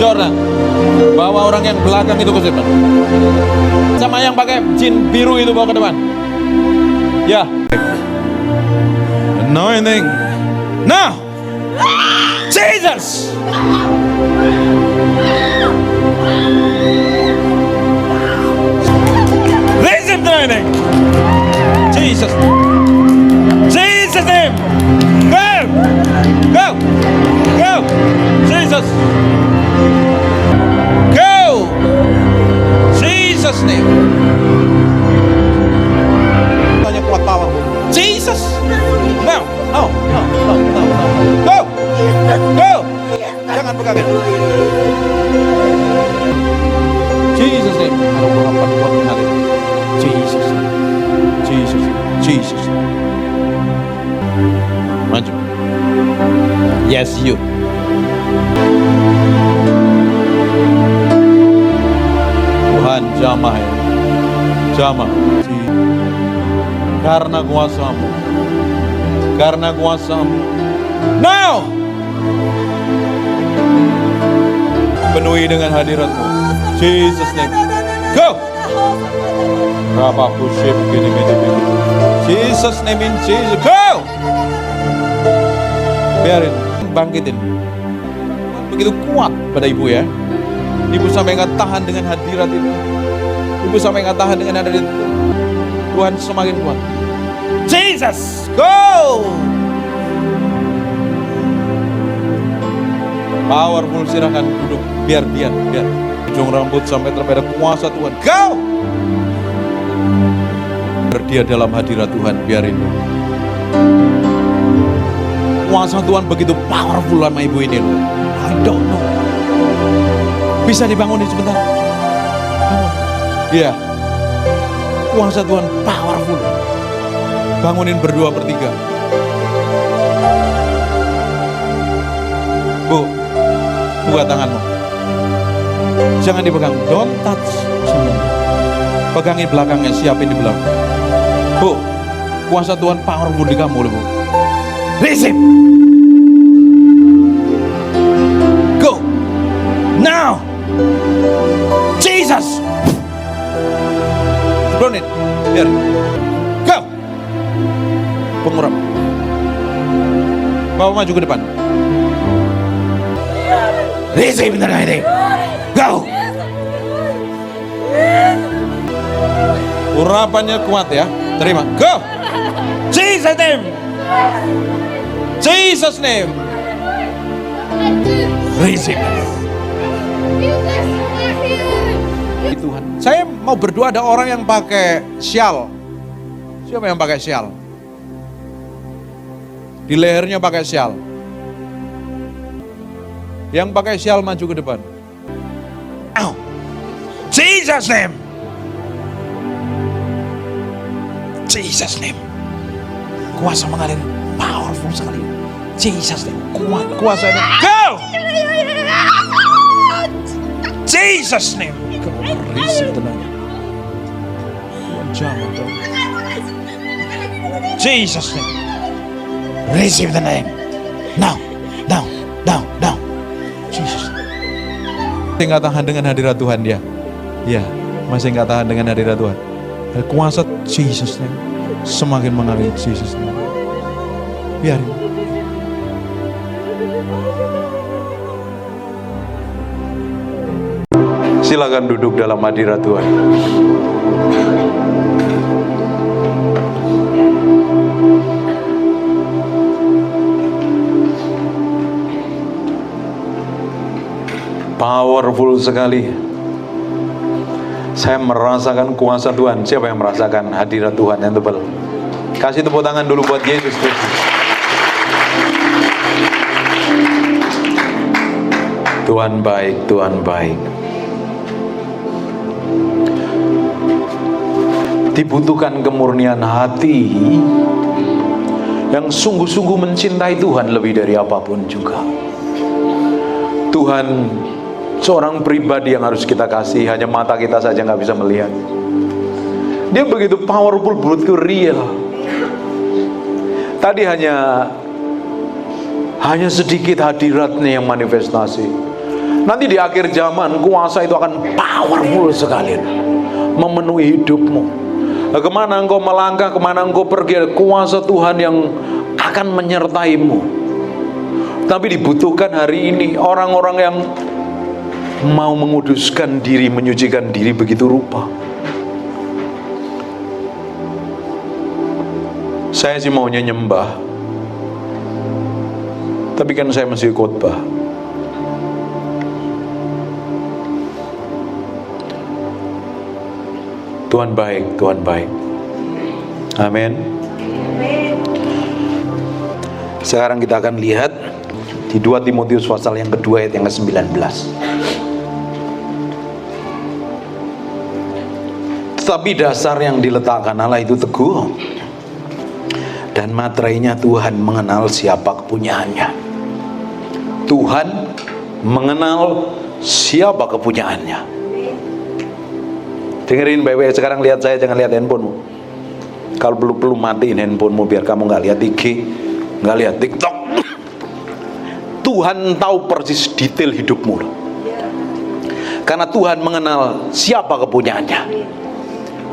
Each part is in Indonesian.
Jordan, bawa orang yang belakang itu ke depan. Sama yang pakai jin biru itu bawa ke depan. Ya. Anointing. Now. Jesus. Receive anointing. Jesus. Jesus name. Go. Go. Go. Jesus. Go. Jesus name. Tanya kuat bawah. Jesus. No. No. No. No. No. Go. Go. Jangan pegangin. Jesus name. Kalau berapa kuat mengalir. Jesus. Jesus. Jesus. Maju. Yes, you. Tuhan jamah ya. Jamah. Karena kuasamu. Karena kuasamu. Now. Penuhi dengan hadiratmu. Jesus name. Go. Rabba puship gini. Jesus name in Jesus. Go. Biarin. Bangkitin. Begitu kuat pada ibu ya. Ibu sampai nggak tahan dengan hadirat itu. Ibu sampai nggak tahan dengan hadirat itu. Tuhan semakin kuat. Jesus, go! Powerful, silakan duduk. Biar. Ujung rambut sampai terpada kuasa Tuhan. Go! Berdia dalam hadirat Tuhan. Biarin. Kuasa Tuhan begitu powerful sama ibu ini loh. I don't know. Bisa dibangunin sebentar. Bangun. Iya. Kuasa Tuhan powerful. Bangunin berdua bertiga. Bu, buka tanganmu. Jangan dipegang. Don't touch. Pegangin belakangnya, siapin di belakang. Bu, kuasa Tuhan powerful di kamu loh, Bu. Receive. Go. Now. Jesus. Sebelum biar. Go. Pengurap. Bawa maju ke depan. Receive bentar ini. Go. Urapannya kuat ya. Terima. Go. Jesus name. Jesus name. Receive. Tuhan. Saya mau berdoa, ada orang yang pakai syal. Siapa yang pakai syal? Di lehernya pakai syal. Yang pakai syal maju ke depan. Oh. Jesus name. Jesus name. Kuasa mengalir powerful sekali. Jesus name. Kuasa ini. Go! Jesus name. Receive tenang. Jesus name. Receive the name. Now. Jesus. Masih nggak tahan dengan hadirat Tuhan dia? Ya, masih nggak tahan dengan hadirat Tuhan. Kuasa Jesus name semakin mengalir. Jesus name. Biarin. Silakan duduk dalam hadirat Tuhan. Powerful sekali. Saya merasakan kuasa Tuhan. Siapa yang merasakan hadirat Tuhan yang tebal? Kasih tepuk tangan dulu buat Yesus Kristus. Tuhan baik, Tuhan baik. Dibutuhkan kemurnian hati yang sungguh-sungguh mencintai Tuhan lebih dari apapun juga. Tuhan seorang pribadi yang harus kita kasih, hanya mata kita saja nggak bisa melihat. Dia begitu powerful, begitu real. Tadi hanya sedikit hadiratnya yang manifestasi. Nanti di akhir zaman kuasa itu akan powerful sekali memenuhi hidupmu. Kemana engkau melangkah, kemana engkau pergi, kuasa Tuhan yang akan menyertaimu. Tapi dibutuhkan hari ini orang-orang yang mau menguduskan diri, menyucikan diri begitu rupa. Saya sih maunya nyembah, tapi kan saya masih khotbah. Tuhan baik, Tuhan baik. Amin. Sekarang kita akan lihat di 2 Timotius pasal yang kedua ayat yang ke-19. Tetapi dasar yang diletakkan Allah itu teguh, dan materainya Tuhan mengenal siapa kepunyaannya. Tuhan mengenal siapa kepunyaannya. Dengerin baik-baik, sekarang lihat saya, jangan lihat handphonemu. Kalau perlu matiin handphonemu biar kamu nggak lihat IG, nggak lihat TikTok. Tuhan tahu persis detail hidupmu loh. Karena Tuhan mengenal siapa kepunyaannya.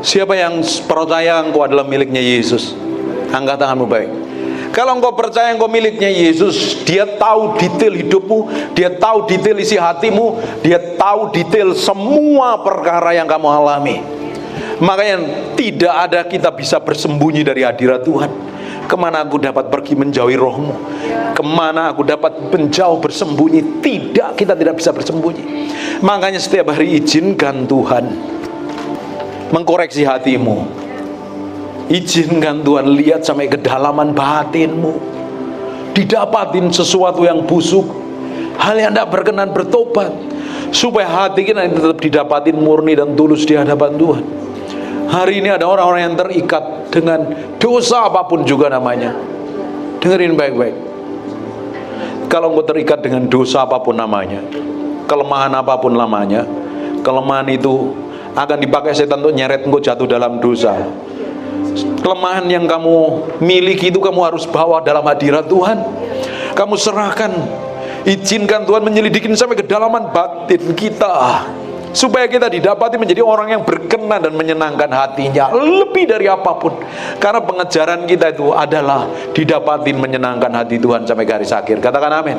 Siapa yang percaya engkau adalah miliknya Yesus? Angkat tanganmu baik. Kalau engkau percaya engkau miliknya Yesus, Dia tahu detail hidupmu, Dia tahu detail isi hatimu, Dia tahu detail semua perkara yang kamu alami. Makanya tidak ada kita bisa bersembunyi dari hadirat Tuhan. Kemana aku dapat pergi menjauhi rohmu? Kemana aku dapat menjauh bersembunyi? Tidak, kita tidak bisa bersembunyi. Makanya setiap hari izinkan Tuhan mengkoreksi hatimu. Izinkan Tuhan lihat sampai kedalaman batinmu. Didapatin sesuatu yang busuk, hal yang tidak berkenan, bertobat, supaya hati kita tetap didapatin murni dan tulus di hadapan Tuhan. Hari ini ada orang-orang yang terikat dengan dosa apapun juga namanya. Dengerin baik-baik. Kalau engkau terikat dengan dosa apapun namanya, kelemahan apapun namanya, kelemahan itu akan dipakai setan untuk nyeret engkau jatuh dalam dosa. Kelemahan yang kamu miliki itu kamu harus bawa dalam hadirat Tuhan. Kamu serahkan, izinkan Tuhan menyelidikin sampai kedalaman batin kita, supaya kita didapati menjadi orang yang berkenan dan menyenangkan hatinya lebih dari apapun. Karena pengejaran kita itu adalah didapatin menyenangkan hati Tuhan sampai garis akhir. Katakan amin.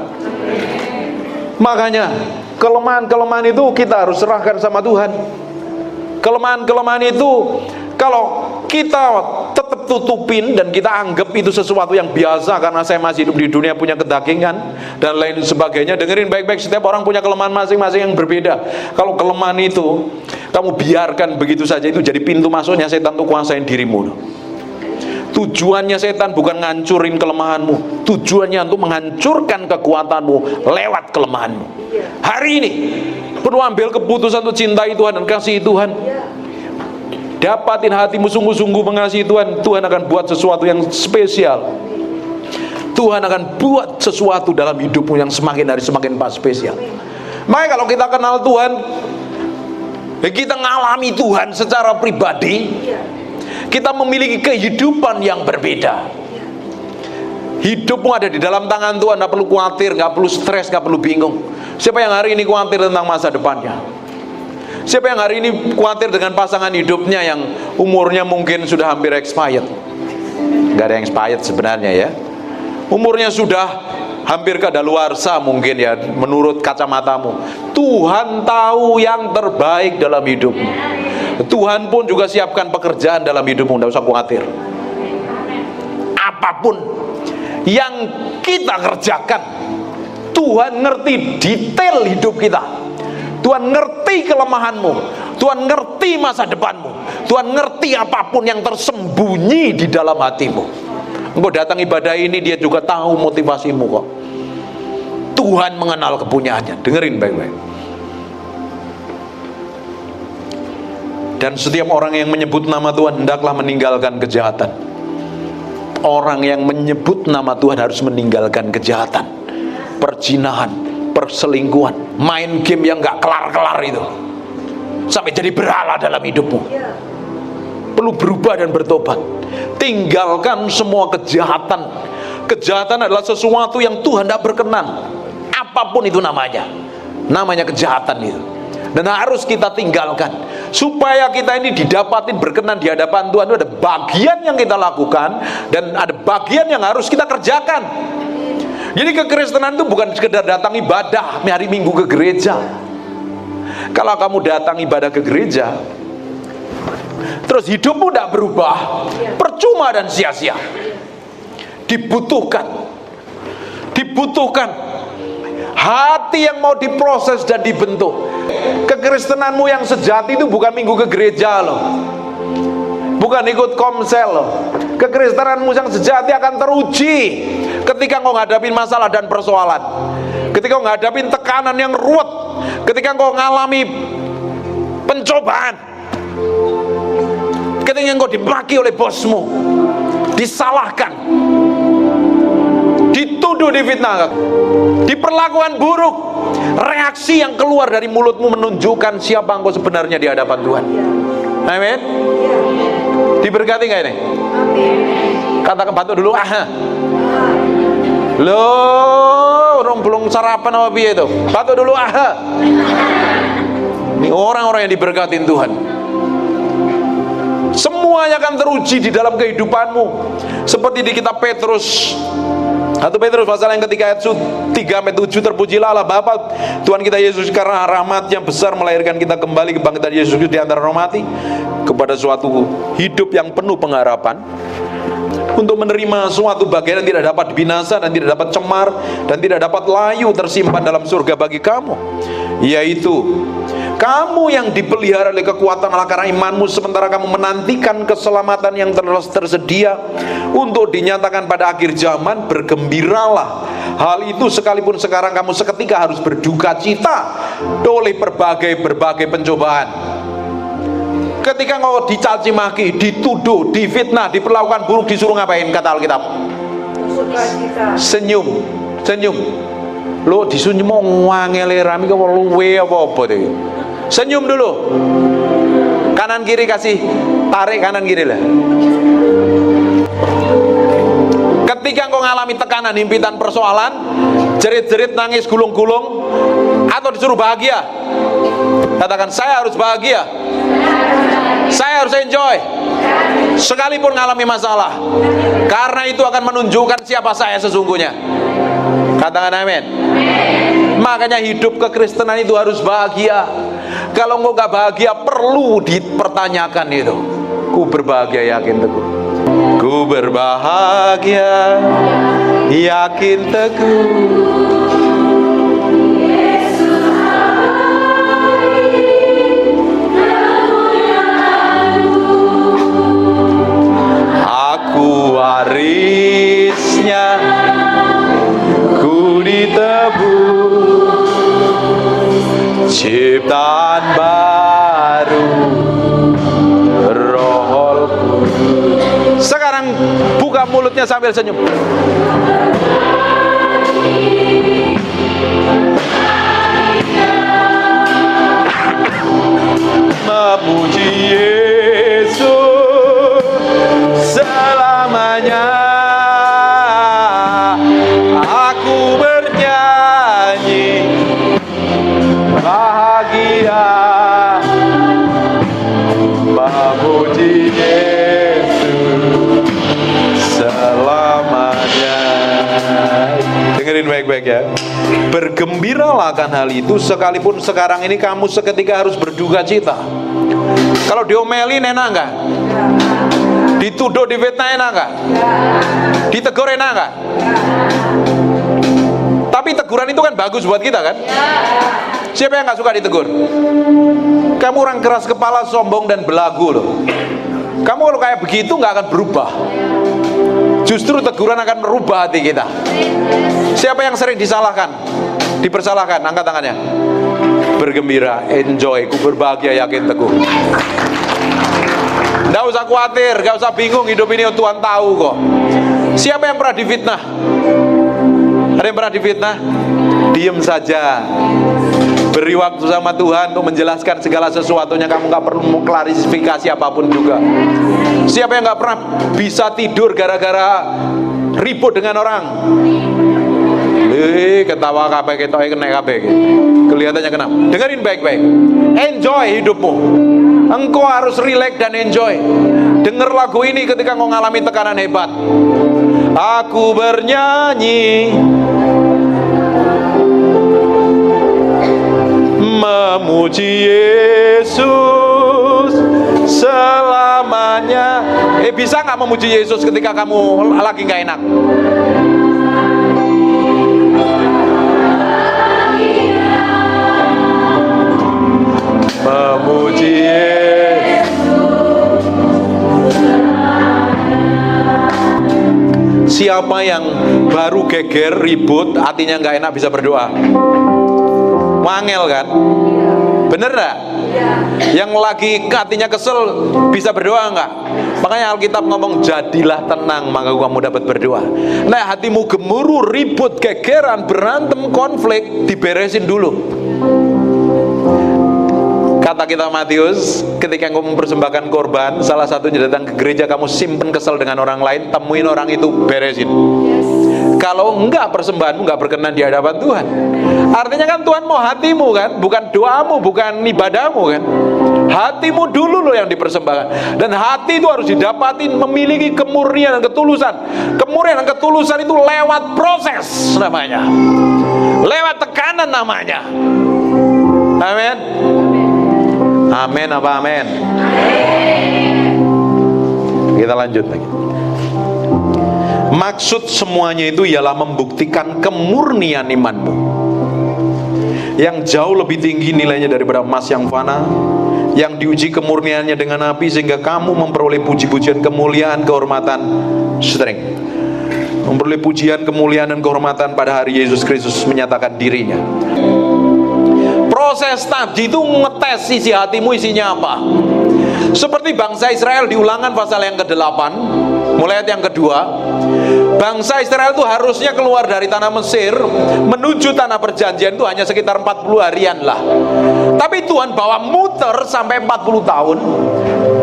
Makanya kelemahan-kelemahan itu kita harus serahkan sama Tuhan. Kelemahan-kelemahan itu kalau kita tetap tutupin dan kita anggap itu sesuatu yang biasa karena saya masih hidup di dunia punya kedagingan dan lain sebagainya. Dengerin baik-baik, setiap orang punya kelemahan masing-masing yang berbeda. Kalau kelemahan itu kamu biarkan begitu saja, itu jadi pintu masuknya setan untuk kuasain dirimu. Tujuannya setan bukan ngancurin kelemahanmu, tujuannya untuk menghancurkan kekuatanmu lewat kelemahanmu. Hari ini perlu ambil keputusan untuk cintai Tuhan dan kasih Tuhan. Dapatin hatimu sungguh-sungguh mengasihi Tuhan. Tuhan akan buat sesuatu yang spesial. Tuhan akan buat sesuatu dalam hidupmu yang semakin hari semakin spesial. Makanya kalau kita kenal Tuhan, kita ngalami Tuhan secara pribadi, kita memiliki kehidupan yang berbeda. Hidupmu ada di dalam tangan Tuhan. Gak perlu khawatir, gak perlu stres, gak perlu bingung. Siapa yang hari ini khawatir tentang masa depannya? Siapa yang hari ini khawatir dengan pasangan hidupnya yang umurnya mungkin sudah hampir expired? Gak ada yang expired sebenarnya ya. Umurnya sudah hampir kadaluarsa mungkin ya, menurut kacamatamu. Tuhan tahu yang terbaik dalam hidupmu. Tuhan pun juga siapkan pekerjaan dalam hidupmu. Tidak usah khawatir. Apapun yang kita kerjakan, Tuhan ngerti detail hidup kita. Tuhan ngerti kelemahanmu, Tuhan ngerti masa depanmu, Tuhan ngerti apapun yang tersembunyi di dalam hatimu. Engkau datang ibadah ini, Dia juga tahu motivasimu kok. Tuhan mengenal kepunyaannya. Dengerin baik-baik. Dan setiap orang yang menyebut nama Tuhan hendaklah meninggalkan kejahatan. Orang yang menyebut nama Tuhan harus meninggalkan kejahatan, perzinahan, perselingkuhan, main game yang gak kelar-kelar itu, sampai jadi berhala dalam hidupmu. Perlu berubah dan bertobat. Tinggalkan semua kejahatan. Kejahatan adalah sesuatu yang Tuhan tidak berkenan, apapun itu namanya. Namanya kejahatan itu. Dan harus kita tinggalkan. Supaya kita ini didapatin berkenan di hadapan Tuhan, itu ada bagian yang kita lakukan dan ada bagian yang harus kita kerjakan. Jadi kekristenan itu bukan sekedar datang ibadah hari Minggu ke gereja. Kalau kamu datang ibadah ke gereja, terus hidupmu tidak berubah, percuma dan sia-sia. Dibutuhkan hati yang mau diproses dan dibentuk. Kekristenanmu yang sejati itu bukan minggu ke gereja loh, bukan ikut komsel loh. Kekristenanmu yang sejati akan teruji ketika kau ngadapin masalah dan persoalan, ketika kau ngadapin tekanan yang ruwet, ketika kau ngalami pencobaan, ketika kau dimaki oleh bosmu, disalahkan, dituduh, difitnah, diperlakukan buruk. Reaksi yang keluar dari mulutmu menunjukkan siapa engkau sebenarnya di hadapan Tuhan. Amin. Diberkati nggak ini? Katakan bantu dulu. Loh, orang belum sarapan apa piye itu? Bantu dulu. Ini orang-orang yang diberkatin Tuhan. Semuanya akan teruji di dalam kehidupanmu. Seperti di kitab Petrus, 1 Petrus pasal yang ketiga ayat 3-7, terpujilah Allah Bapa Tuhan kita Yesus karena rahmat yang besar melahirkan kita kembali kebangkitan Yesus Kristus di antara orang mati kepada suatu hidup yang penuh pengharapan, untuk menerima suatu bagian yang tidak dapat binasa dan tidak dapat cemar dan tidak dapat layu tersimpan dalam surga bagi kamu, yaitu kamu yang dipelihara oleh kekuatan Allah karena imanmu, sementara kamu menantikan keselamatan yang tersedia untuk dinyatakan pada akhir zaman. Bergembiralah hal itu, sekalipun sekarang kamu seketika harus berduka cita oleh berbagai pencobaan. Ketika kau dicaci maki, dituduh, difitnah, diperlakukan buruk, disuruh ngapain? Kata Alkitab, senyum. Lo disunyum mau ngangele rami kau luwe apa deh. Senyum dulu. Kanan kiri kasih tarik kanan kiri lah. Ketika engkau ngalami tekanan, himpitan, persoalan, jerit-jerit, nangis, gulung-gulung, atau disuruh bahagia, katakan, saya harus bahagia, saya harus enjoy sekalipun ngalami masalah, karena itu akan menunjukkan siapa saya sesungguhnya. Katakan amin. Makanya hidup kekristenan itu harus bahagia. Kalau engkau gak bahagia, perlu dipertanyakan itu. Ku berbahagia yakin teguh. Ku berbahagia yakin teguh. Aku warisnya, ku ditebus, ciptaan baru, Roh Kudus. Sekarang buka mulutnya sambil senyum. Memuji Yesus selamanya. Aku bernyanyi bahagia, memuji Yesus selamanya. Dengerin baik-baik ya. Bergembiralah akan hal itu, sekalipun sekarang ini kamu seketika harus berduka cita. Kalau diomelin enak enggak? Dituduh, difitnah enak enggak? Ditegur enak enggak? Tapi teguran itu kan bagus buat kita kan? Siapa yang gak suka ditegur? Kamu orang keras kepala, sombong dan belagu loh. Kamu kalau kayak begitu gak akan berubah. Justru teguran akan merubah hati kita. Siapa yang sering disalahkan, dipersalahkan? Angkat tangannya. Bergembira, enjoy, ku berbahagia yakin teguh. Gak usah khawatir, gak usah bingung, hidup ini Tuhan tahu kok. Siapa yang pernah difitnah? Ada yang pernah difitnah? Diem saja. Beri waktu sama Tuhan untuk menjelaskan segala sesuatunya. Kamu gak perlu mau klarifikasi apapun juga. Siapa yang gak pernah bisa tidur gara-gara ribut dengan orang? ketawa kabeh ketoke kena kabeh. Kelihatannya kenapa? Dengerin baik-baik. Enjoy hidupmu. Engkau harus relax dan enjoy. Dengar lagu ini ketika engkau ngalami tekanan hebat. Aku bernyanyi memuji Yesus selamanya. Bisa nggak memuji Yesus ketika kamu lagi nggak enak? Memuji Yesus. Siapa yang baru geger, ribut, hatinya nggak enak bisa berdoa? Wangel kan? Bener nggak? Yang lagi hatinya kesel bisa berdoa nggak? Makanya Alkitab ngomong jadilah tenang maka kamu dapat berdoa. Nah, hatimu gemuruh, ribut, gegeran, berantem, konflik, diberesin dulu. Kata kita Matius, ketika kamu mempersembahkan korban, salah satunya datang ke gereja, kamu simpen kesel dengan orang lain, temuin orang itu, beresin. Kalau enggak, persembahanmu enggak berkenan di hadapan Tuhan. Artinya kan Tuhan mau hatimu kan, bukan doamu, bukan ibadahmu kan. Hatimu dulu loh yang dipersembahkan. Dan hati itu harus didapatin memiliki kemurnian dan ketulusan. Kemurnian dan ketulusan itu lewat proses namanya, lewat tekanan namanya. Amin. Amin apa amin? Kita lanjut lagi. Maksud semuanya itu ialah membuktikan kemurnian imanmu yang jauh lebih tinggi nilainya daripada emas yang fana, yang diuji kemurniannya dengan api, sehingga kamu memperoleh puji-pujian, kemuliaan, kehormatan, memperoleh pujian, kemuliaan, dan kehormatan pada hari Yesus Kristus menyatakan dirinya. Proses tadi itu ngetes isi hatimu, isinya apa. Seperti bangsa Israel di Ulangan pasal yang ke-8 mulai ayat yang kedua. Bangsa Israel itu harusnya keluar dari tanah Mesir menuju tanah perjanjian itu hanya sekitar 40 harian lah. Tapi Tuhan bawa muter sampai 40 tahun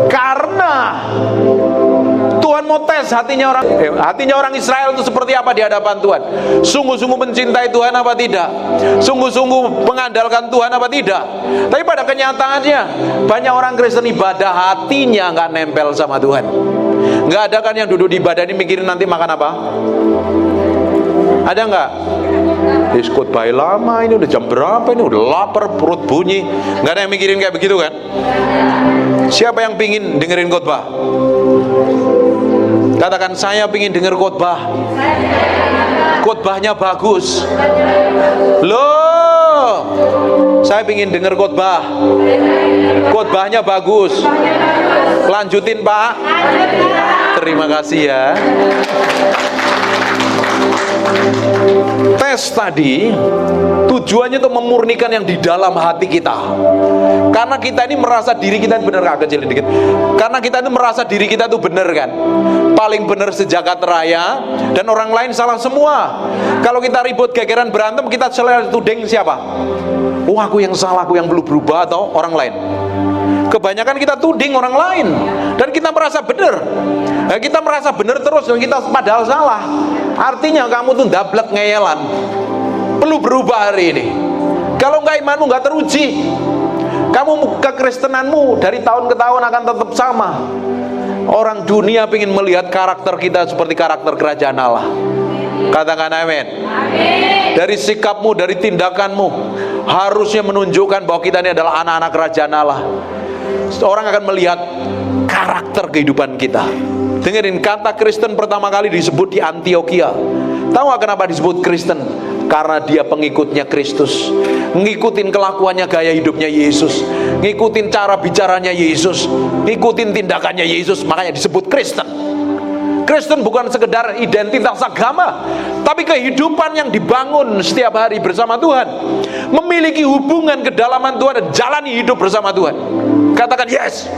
karena Tuhan mau tes hatinya orang Israel itu seperti apa di hadapan Tuhan. Sungguh-sungguh mencintai Tuhan apa tidak? Sungguh-sungguh mengandalkan Tuhan apa tidak? Tapi pada kenyataannya banyak orang Kristen ibadah, hatinya nggak nempel sama Tuhan. Nggak ada kan yang duduk di ibadah ini mikirin nanti makan apa? Ada nggak? Khotbah lama ini udah jam berapa ini, udah lapar, perut bunyi. Nggak ada yang mikirin kayak begitu kan? Siapa yang pingin dengerin khotbah? Katakan, saya pingin denger khotbah. Khotbahnya bagus. Loh, saya pingin denger khotbah. Khotbahnya bagus. Lanjutin Pak. Terima kasih ya. Tes tadi tujuannya untuk memurnikan yang di dalam hati kita. Karena kita ini merasa diri kita benar, agak kecil dikit. Karena kita itu merasa diri kita itu benar kan, paling benar sejagat raya, dan orang lain salah semua. Kalau kita ribut, gegeran, berantem, kita selalu tuding siapa? Oh, aku yang salah, aku yang belum berubah, atau orang lain. Kebanyakan kita tuding orang lain dan kita merasa benar. Kita merasa benar terus dan kita padahal salah. Artinya kamu tuh dablek ngeyelan. Perlu berubah hari ini. Kalau enggak, imanmu enggak teruji. Kamu kekristenanmu dari tahun ke tahun akan tetap sama. Orang dunia ingin melihat karakter kita seperti karakter kerajaan Allah. Katakan amin. Dari sikapmu, dari tindakanmu harusnya menunjukkan bahwa kita ini adalah anak-anak kerajaan Allah. Orang akan melihat karakter kehidupan kita. Dengerin, kata Kristen pertama kali disebut di Antioquia. Tahu gak kenapa disebut Kristen? Karena dia pengikutnya Kristus, ngikutin kelakuannya, gaya hidupnya Yesus, ngikutin cara bicaranya Yesus, ngikutin tindakannya Yesus, makanya disebut Kristen. Kristen bukan sekedar identitas agama, tapi kehidupan yang dibangun setiap hari bersama Tuhan, memiliki hubungan kedalaman Tuhan dan jalani hidup bersama Tuhan. Katakan yes.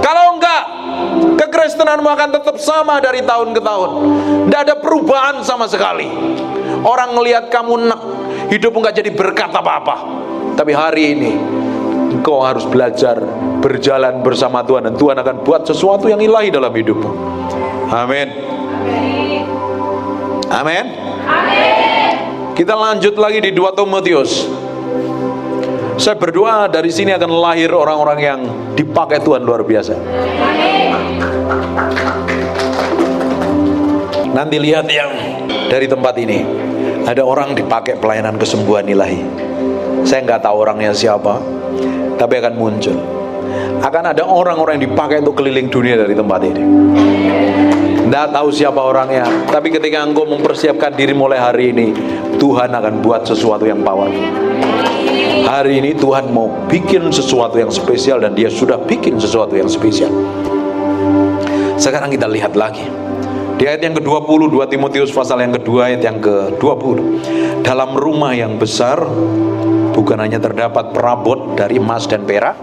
Kalau enggak, kekristenanmu akan tetap sama dari tahun ke tahun. Tidak ada perubahan sama sekali. Orang ngelihat kamu enak, hidupmu enggak jadi berkat apa-apa. Tapi hari ini engkau harus belajar berjalan bersama Tuhan, dan Tuhan akan buat sesuatu yang ilahi dalam hidupmu. Amin. Amin. Kita lanjut lagi di 2 Timotius. Saya berdoa dari sini akan lahir orang-orang yang dipakai Tuhan luar biasa. Nanti lihat yang dari tempat ini, ada orang dipakai pelayanan kesembuhan ilahi. Saya nggak tahu orangnya siapa, tapi akan muncul. Akan ada orang-orang yang dipakai untuk keliling dunia dari tempat ini. Nggak tahu siapa orangnya, tapi ketika engkau mempersiapkan diri mulai hari ini, Tuhan akan buat sesuatu yang powerful. Hari ini Tuhan mau bikin sesuatu yang spesial, dan Dia sudah bikin sesuatu yang spesial. Sekarang kita lihat lagi di ayat yang ke-20, 2 Timotius pasal yang kedua ayat yang ke-20. Dalam rumah yang besar bukan hanya terdapat perabot dari emas dan perak,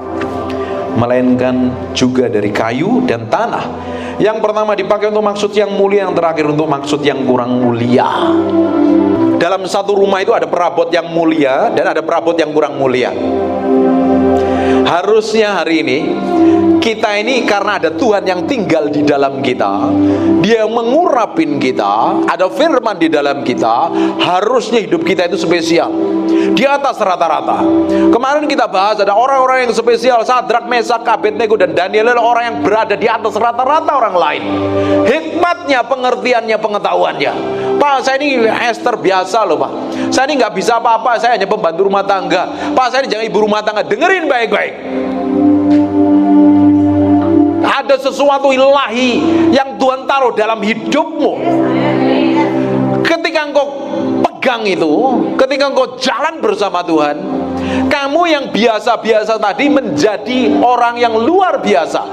melainkan juga dari kayu dan tanah. Yang pertama dipakai untuk maksud yang mulia, yang terakhir untuk maksud yang kurang mulia. Dalam satu rumah itu ada perabot yang mulia dan ada perabot yang kurang mulia. Harusnya hari ini kita ini, karena ada Tuhan yang tinggal di dalam kita, Dia mengurapin kita, ada firman di dalam kita, harusnya hidup kita itu spesial, di atas rata-rata. Kemarin kita bahas ada orang-orang yang spesial, Sadrak, Mesak, Abednego dan Daniel adalah orang yang berada di atas rata-rata orang lain. Hikmatnya, pengertiannya, pengetahuannya. Pak, saya ini Esther biasa loh Pak, saya ini nggak bisa apa-apa, saya hanya pembantu rumah tangga. Pak, saya ini jangan ibu rumah tangga. Dengerin baik-baik, ada sesuatu ilahi yang Tuhan taruh dalam hidupmu. Ketika engkau pegang itu, ketika engkau jalan bersama Tuhan, kamu yang biasa-biasa tadi menjadi orang yang luar biasa.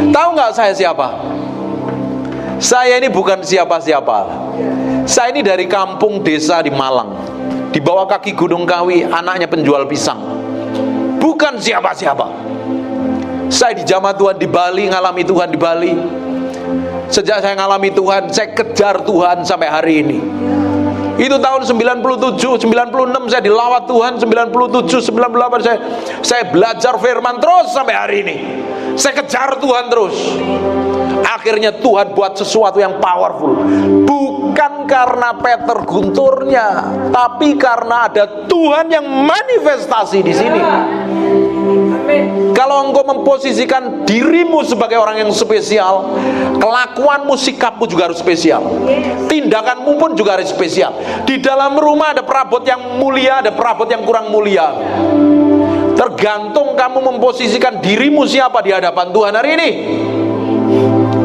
Tahu nggak saya siapa? Saya ini bukan siapa-siapa. Saya ini dari kampung desa di Malang, di bawah kaki Gunung Kawi, anaknya penjual pisang. Bukan siapa-siapa. Saya dijamah Tuhan di Bali, ngalami Tuhan di Bali. Sejak saya ngalami Tuhan, saya kejar Tuhan sampai hari ini. Itu tahun 97, 96 saya dilawat Tuhan, 97, 98 saya belajar firman terus sampai hari ini. Saya kejar Tuhan terus. Akhirnya Tuhan buat sesuatu yang powerful. Bukan karena Peter gunturnya, tapi karena ada Tuhan yang manifestasi di sini. Kalau engkau memposisikan dirimu sebagai orang yang spesial, kelakuanmu, sikapmu juga harus spesial. Tindakanmu pun juga harus spesial. Di dalam rumah ada perabot yang mulia, ada perabot yang kurang mulia. Tergantung kamu memposisikan dirimu siapa di hadapan Tuhan hari ini.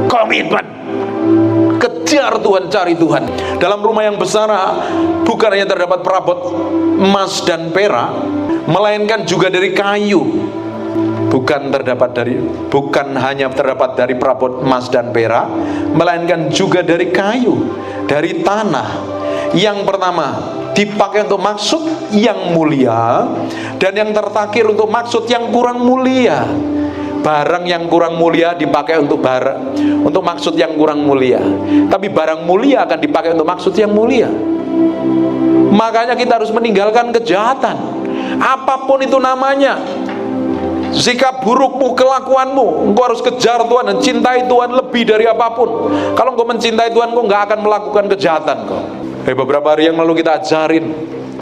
Komitmen, kejar Tuhan, cari Tuhan. Dalam rumah yang besar bukan hanya terdapat perabot emas dan perak, melainkan juga dari kayu. Bukan hanya terdapat dari perabot emas dan perak, melainkan juga dari kayu, dari tanah. Yang pertama dipakai untuk maksud yang mulia, dan yang terakhir untuk maksud yang kurang mulia. Barang yang kurang mulia dipakai untuk maksud yang kurang mulia, tapi barang mulia akan dipakai untuk maksud yang mulia. Makanya kita harus meninggalkan kejahatan, apapun itu namanya. Sikap burukmu, kelakuanmu, engkau harus kejar Tuhan dan cintai Tuhan lebih dari apapun. Kalau engkau mencintai Tuhan, engkau nggak akan melakukan kejahatan kok. Beberapa hari yang lalu kita ajarin,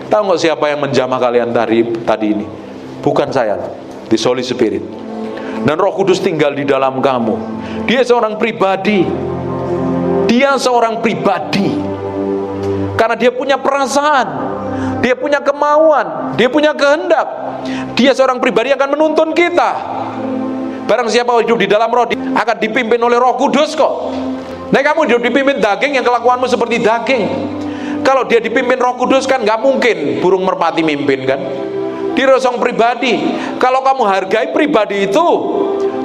tahu nggak siapa yang menjamah kalian tadi ini? Bukan saya, di Holy Spirit. Dan Roh Kudus tinggal di dalam kamu. Dia seorang pribadi. Dia seorang pribadi. Karena dia punya perasaan, dia punya kemauan, dia punya kehendak. Dia seorang pribadi yang akan menuntun kita. Barang siapa hidup di dalam roh akan dipimpin oleh Roh Kudus kok. Nah, kamu hidup dipimpin daging, yang kelakuanmu seperti daging. Kalau dia dipimpin Roh Kudus kan nggak mungkin burung merpati mimpin kan. Dia seorang pribadi. Kalau kamu hargai pribadi itu,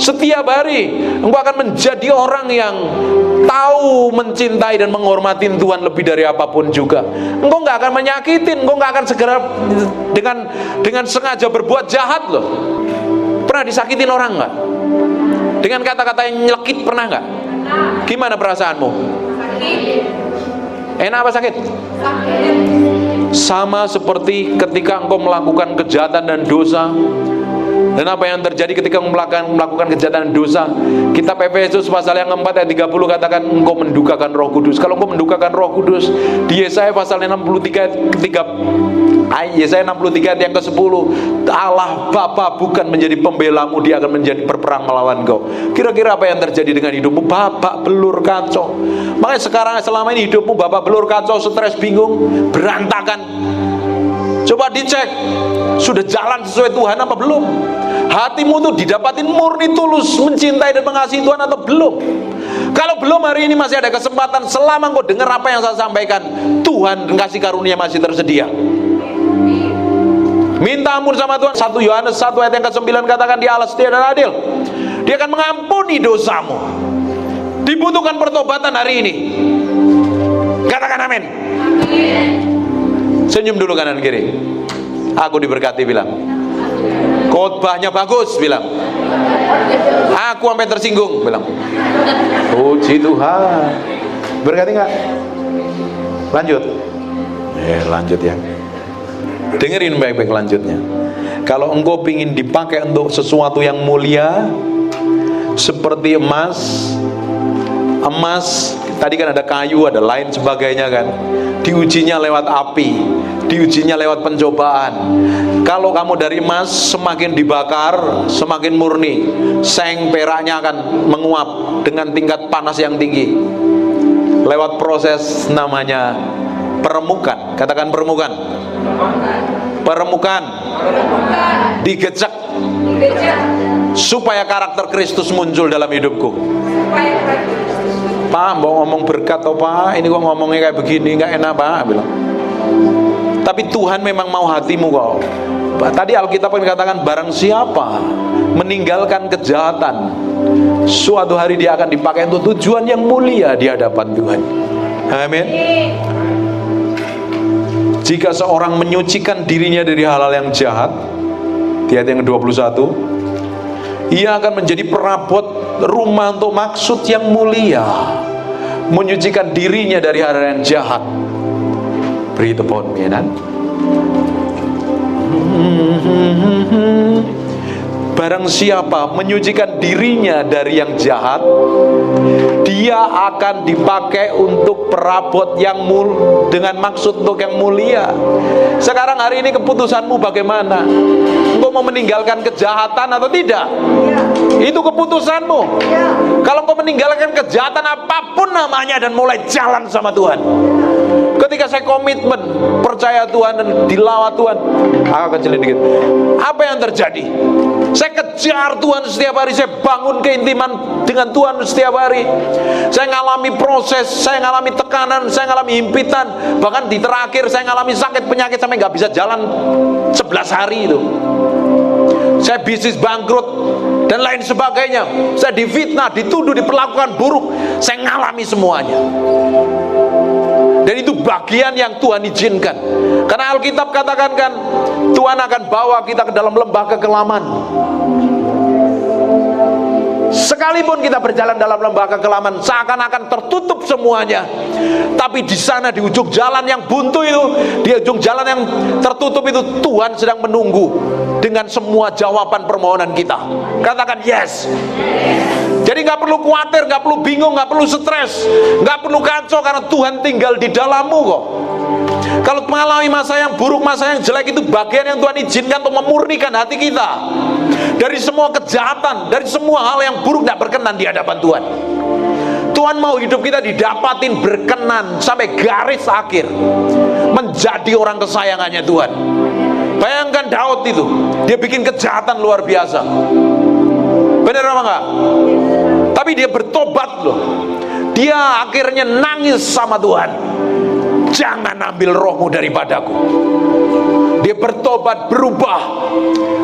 setiap hari engkau akan menjadi orang yang tahu mencintai dan menghormati Tuhan lebih dari apapun juga. Engkau nggak akan menyakitin, engkau nggak akan segera dengan sengaja berbuat jahat loh. Pernah disakitin orang nggak? Dengan kata-kata yang nyelekit pernah nggak? Gimana perasaanmu? Enak apa sakit? Sama seperti ketika engkau melakukan kejahatan dan dosa, Dan apa yang terjadi ketika melakukan kejahatan dosa? Kitab Efesus pasal yang 4 ayat 30 katakan engkau mendukakan Roh Kudus. Kalau engkau mendukakan Roh Kudus, di Yesaya pasal 63 Yesaya 63 ayat yang ke-10, Allah Bapa bukan menjadi pembelamu, Dia akan menjadi berperang melawan kau. Kira-kira apa yang terjadi dengan hidupmu? Babak belur kacau. Makanya sekarang selama ini hidupmu babak belur kacau, stres, bingung, berantakan. Coba dicek, sudah jalan sesuai Tuhan apa belum? Hatimu tuh didapatin murni tulus mencintai dan mengasihi Tuhan atau belum? Kalau belum, hari ini masih ada kesempatan. Selama engkau dengar apa yang saya sampaikan, Tuhan dan kasih karunia masih tersedia. Minta ampun sama Tuhan. 1 Yohanes 1 ayat yang ke-9 katakan Dia Allah setia dan adil. Dia akan mengampuni dosamu. Dibutuhkan pertobatan hari ini. Katakan amin. Senyum dulu kanan kiri. Aku diberkati, bilang. Khotbahnya bagus, bilang. Aku sampai tersinggung, bilang. Puji Tuhan. Berkati nggak? Lanjut. Lanjut ya. Dengerin baik-baik lanjutnya. Kalau engkau ingin dipakai untuk sesuatu yang mulia, seperti emas, tadi kan ada kayu, ada lain sebagainya kan. Diujinya lewat api, diujinya lewat pencobaan. Kalau kamu dari emas, semakin dibakar, semakin murni. Seng peraknya akan menguap dengan tingkat panas yang tinggi. Lewat proses namanya peremukan. Katakan peremukan. Peremukan. Digecek. Supaya karakter Kristus muncul dalam hidupku. Pak, mau ngomong berkat toh Pak, ini kok ngomongnya kayak begini, nggak enak Pak, bilang. Tapi Tuhan memang mau hatimu kok. Tadi Alkitab mengatakan barang siapa meninggalkan kejahatan, suatu hari dia akan dipakai untuk tujuan yang mulia di hadapan Tuhan. Amin. Jika seorang menyucikan dirinya dari hal-hal yang jahat, di ayat yang ke-21, ia akan menjadi perabot rumah untuk maksud yang mulia, menyucikan dirinya dari hal-hal yang jahat. Beri tepuk tangan. Barang siapa menyucikan dirinya dari yang jahat, dia akan dipakai untuk perabot yang dengan maksud untuk yang mulia. Sekarang hari ini keputusanmu bagaimana? Engkau mau meninggalkan kejahatan atau tidak? Itu keputusanmu. Kalau engkau meninggalkan kejahatan apapun namanya dan mulai jalan sama Tuhan, ketika saya komitmen percaya Tuhan dan dilawat Tuhan, aku kecilin dikit. Apa yang terjadi? Saya kejar Tuhan setiap hari, saya bangun keintiman dengan Tuhan setiap hari. Saya ngalami proses, saya ngalami tekanan, saya ngalami himpitan. Bahkan di terakhir saya ngalami sakit penyakit sampai nggak bisa jalan 11 hari itu. Saya bisnis bangkrut dan lain sebagainya. Saya difitnah, dituduh, diperlakukan buruk. Saya ngalami semuanya. Dan itu bagian yang Tuhan izinkan. Karena Alkitab katakan kan, Tuhan akan bawa kita ke dalam lembah kekelaman. Sekalipun kita berjalan dalam lembah kekelaman, seakan-akan tertutup semuanya. Tapi di sana, di ujung jalan yang buntu itu, di ujung jalan yang tertutup itu, Tuhan sedang menunggu dengan semua jawaban permohonan kita. Katakan yes. Jadi nggak perlu khawatir, nggak perlu bingung, nggak perlu stres, nggak perlu kacau, karena Tuhan tinggal di dalammu kok. Kalau mengalami masa yang buruk, masa yang jelek, itu bagian yang Tuhan izinkan untuk memurnikan hati kita dari semua kejahatan, dari semua hal yang buruk tidak berkenan di hadapan Tuhan. Tuhan mau hidup kita didapatin berkenan sampai garis akhir, menjadi orang kesayangannya Tuhan. Bayangkan Daud itu, dia bikin kejahatan luar biasa. Benar apa enggak? Tapi dia bertobat loh. Dia akhirnya nangis sama Tuhan. Jangan ambil rohmu daripadaku. Dia bertobat, berubah.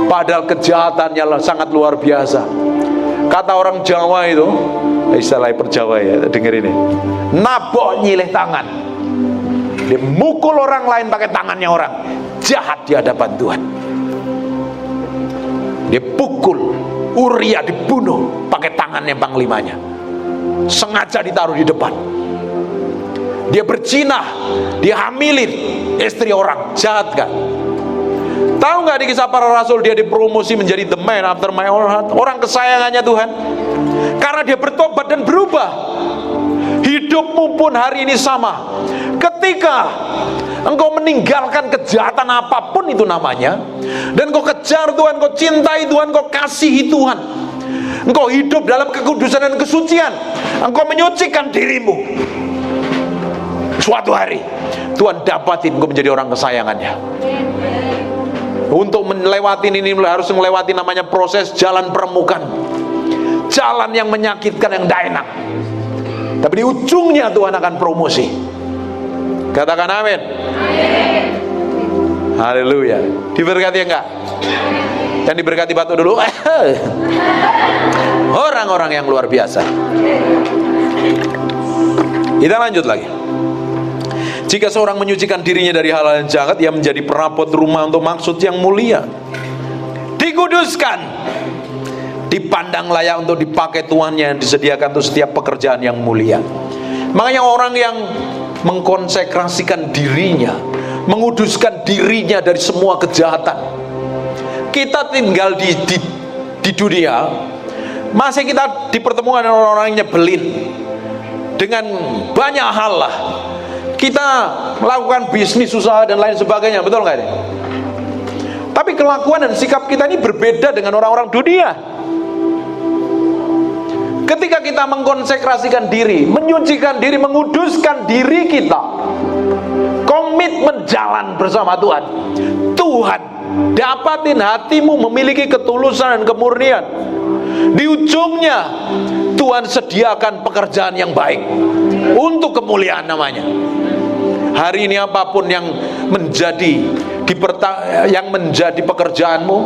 Padahal kejahatannya sangat luar biasa. Kata orang Jawa itu, istilah perjawa ya, denger ini, nabok nyilih tangan. Dia mukul orang lain pakai tangannya orang. Jahat di hadapan Tuhan. Dia pukul Uria, dibunuh pakai tangannya panglimanya, sengaja ditaruh di depan. Dia berzinah, dia hamilin istri orang, jahat kan? Tahu nggak di Kisah Para Rasul dia dipromosi menjadi the man after my own heart, orang kesayangannya Tuhan, karena dia bertobat dan berubah. Hidupmu pun hari ini sama. Ketika engkau meninggalkan kejahatan apapun itu namanya, dan kau kejar Tuhan, kau cintai Tuhan, kau kasihi Tuhan, engkau hidup dalam kekudusan dan kesucian, engkau menyucikan dirimu, suatu hari Tuhan dapatin engkau menjadi orang kesayangannya. Untuk melewati ini harus melewati namanya proses jalan permukaan, jalan yang menyakitkan, yang tidak enak, tapi di ujungnya Tuhan akan promosi. Katakan amin. Haleluya. Diberkati enggak? Yang diberkati batu dulu. Orang-orang yang luar biasa. Kita lanjut lagi. Jika seorang menyucikan dirinya dari hal-hal yang jahat, ia menjadi perabot rumah untuk maksud yang mulia, dikuduskan, dipandang layak untuk dipakai tuannya, yang disediakan untuk setiap pekerjaan yang mulia. Makanya orang yang mengkonsekrasikan dirinya, menguduskan dirinya dari semua kejahatan. Kita tinggal di dunia, masih kita dipertemukan dengan orang-orang yang nyebelin dengan banyak hal lah. Kita melakukan bisnis, usaha dan lain sebagainya, betul nggak ini? Tapi kelakuan dan sikap kita ini berbeda dengan orang-orang dunia. Ketika kita mengkonsekrasikan diri, menyucikan diri, menguduskan diri kita, komitmen jalan bersama Tuhan, Tuhan dapatin hatimu memiliki ketulusan dan kemurnian. Di ujungnya Tuhan sediakan pekerjaan yang baik untuk kemuliaan namanya. Hari ini apapun yang menjadi pekerjaanmu,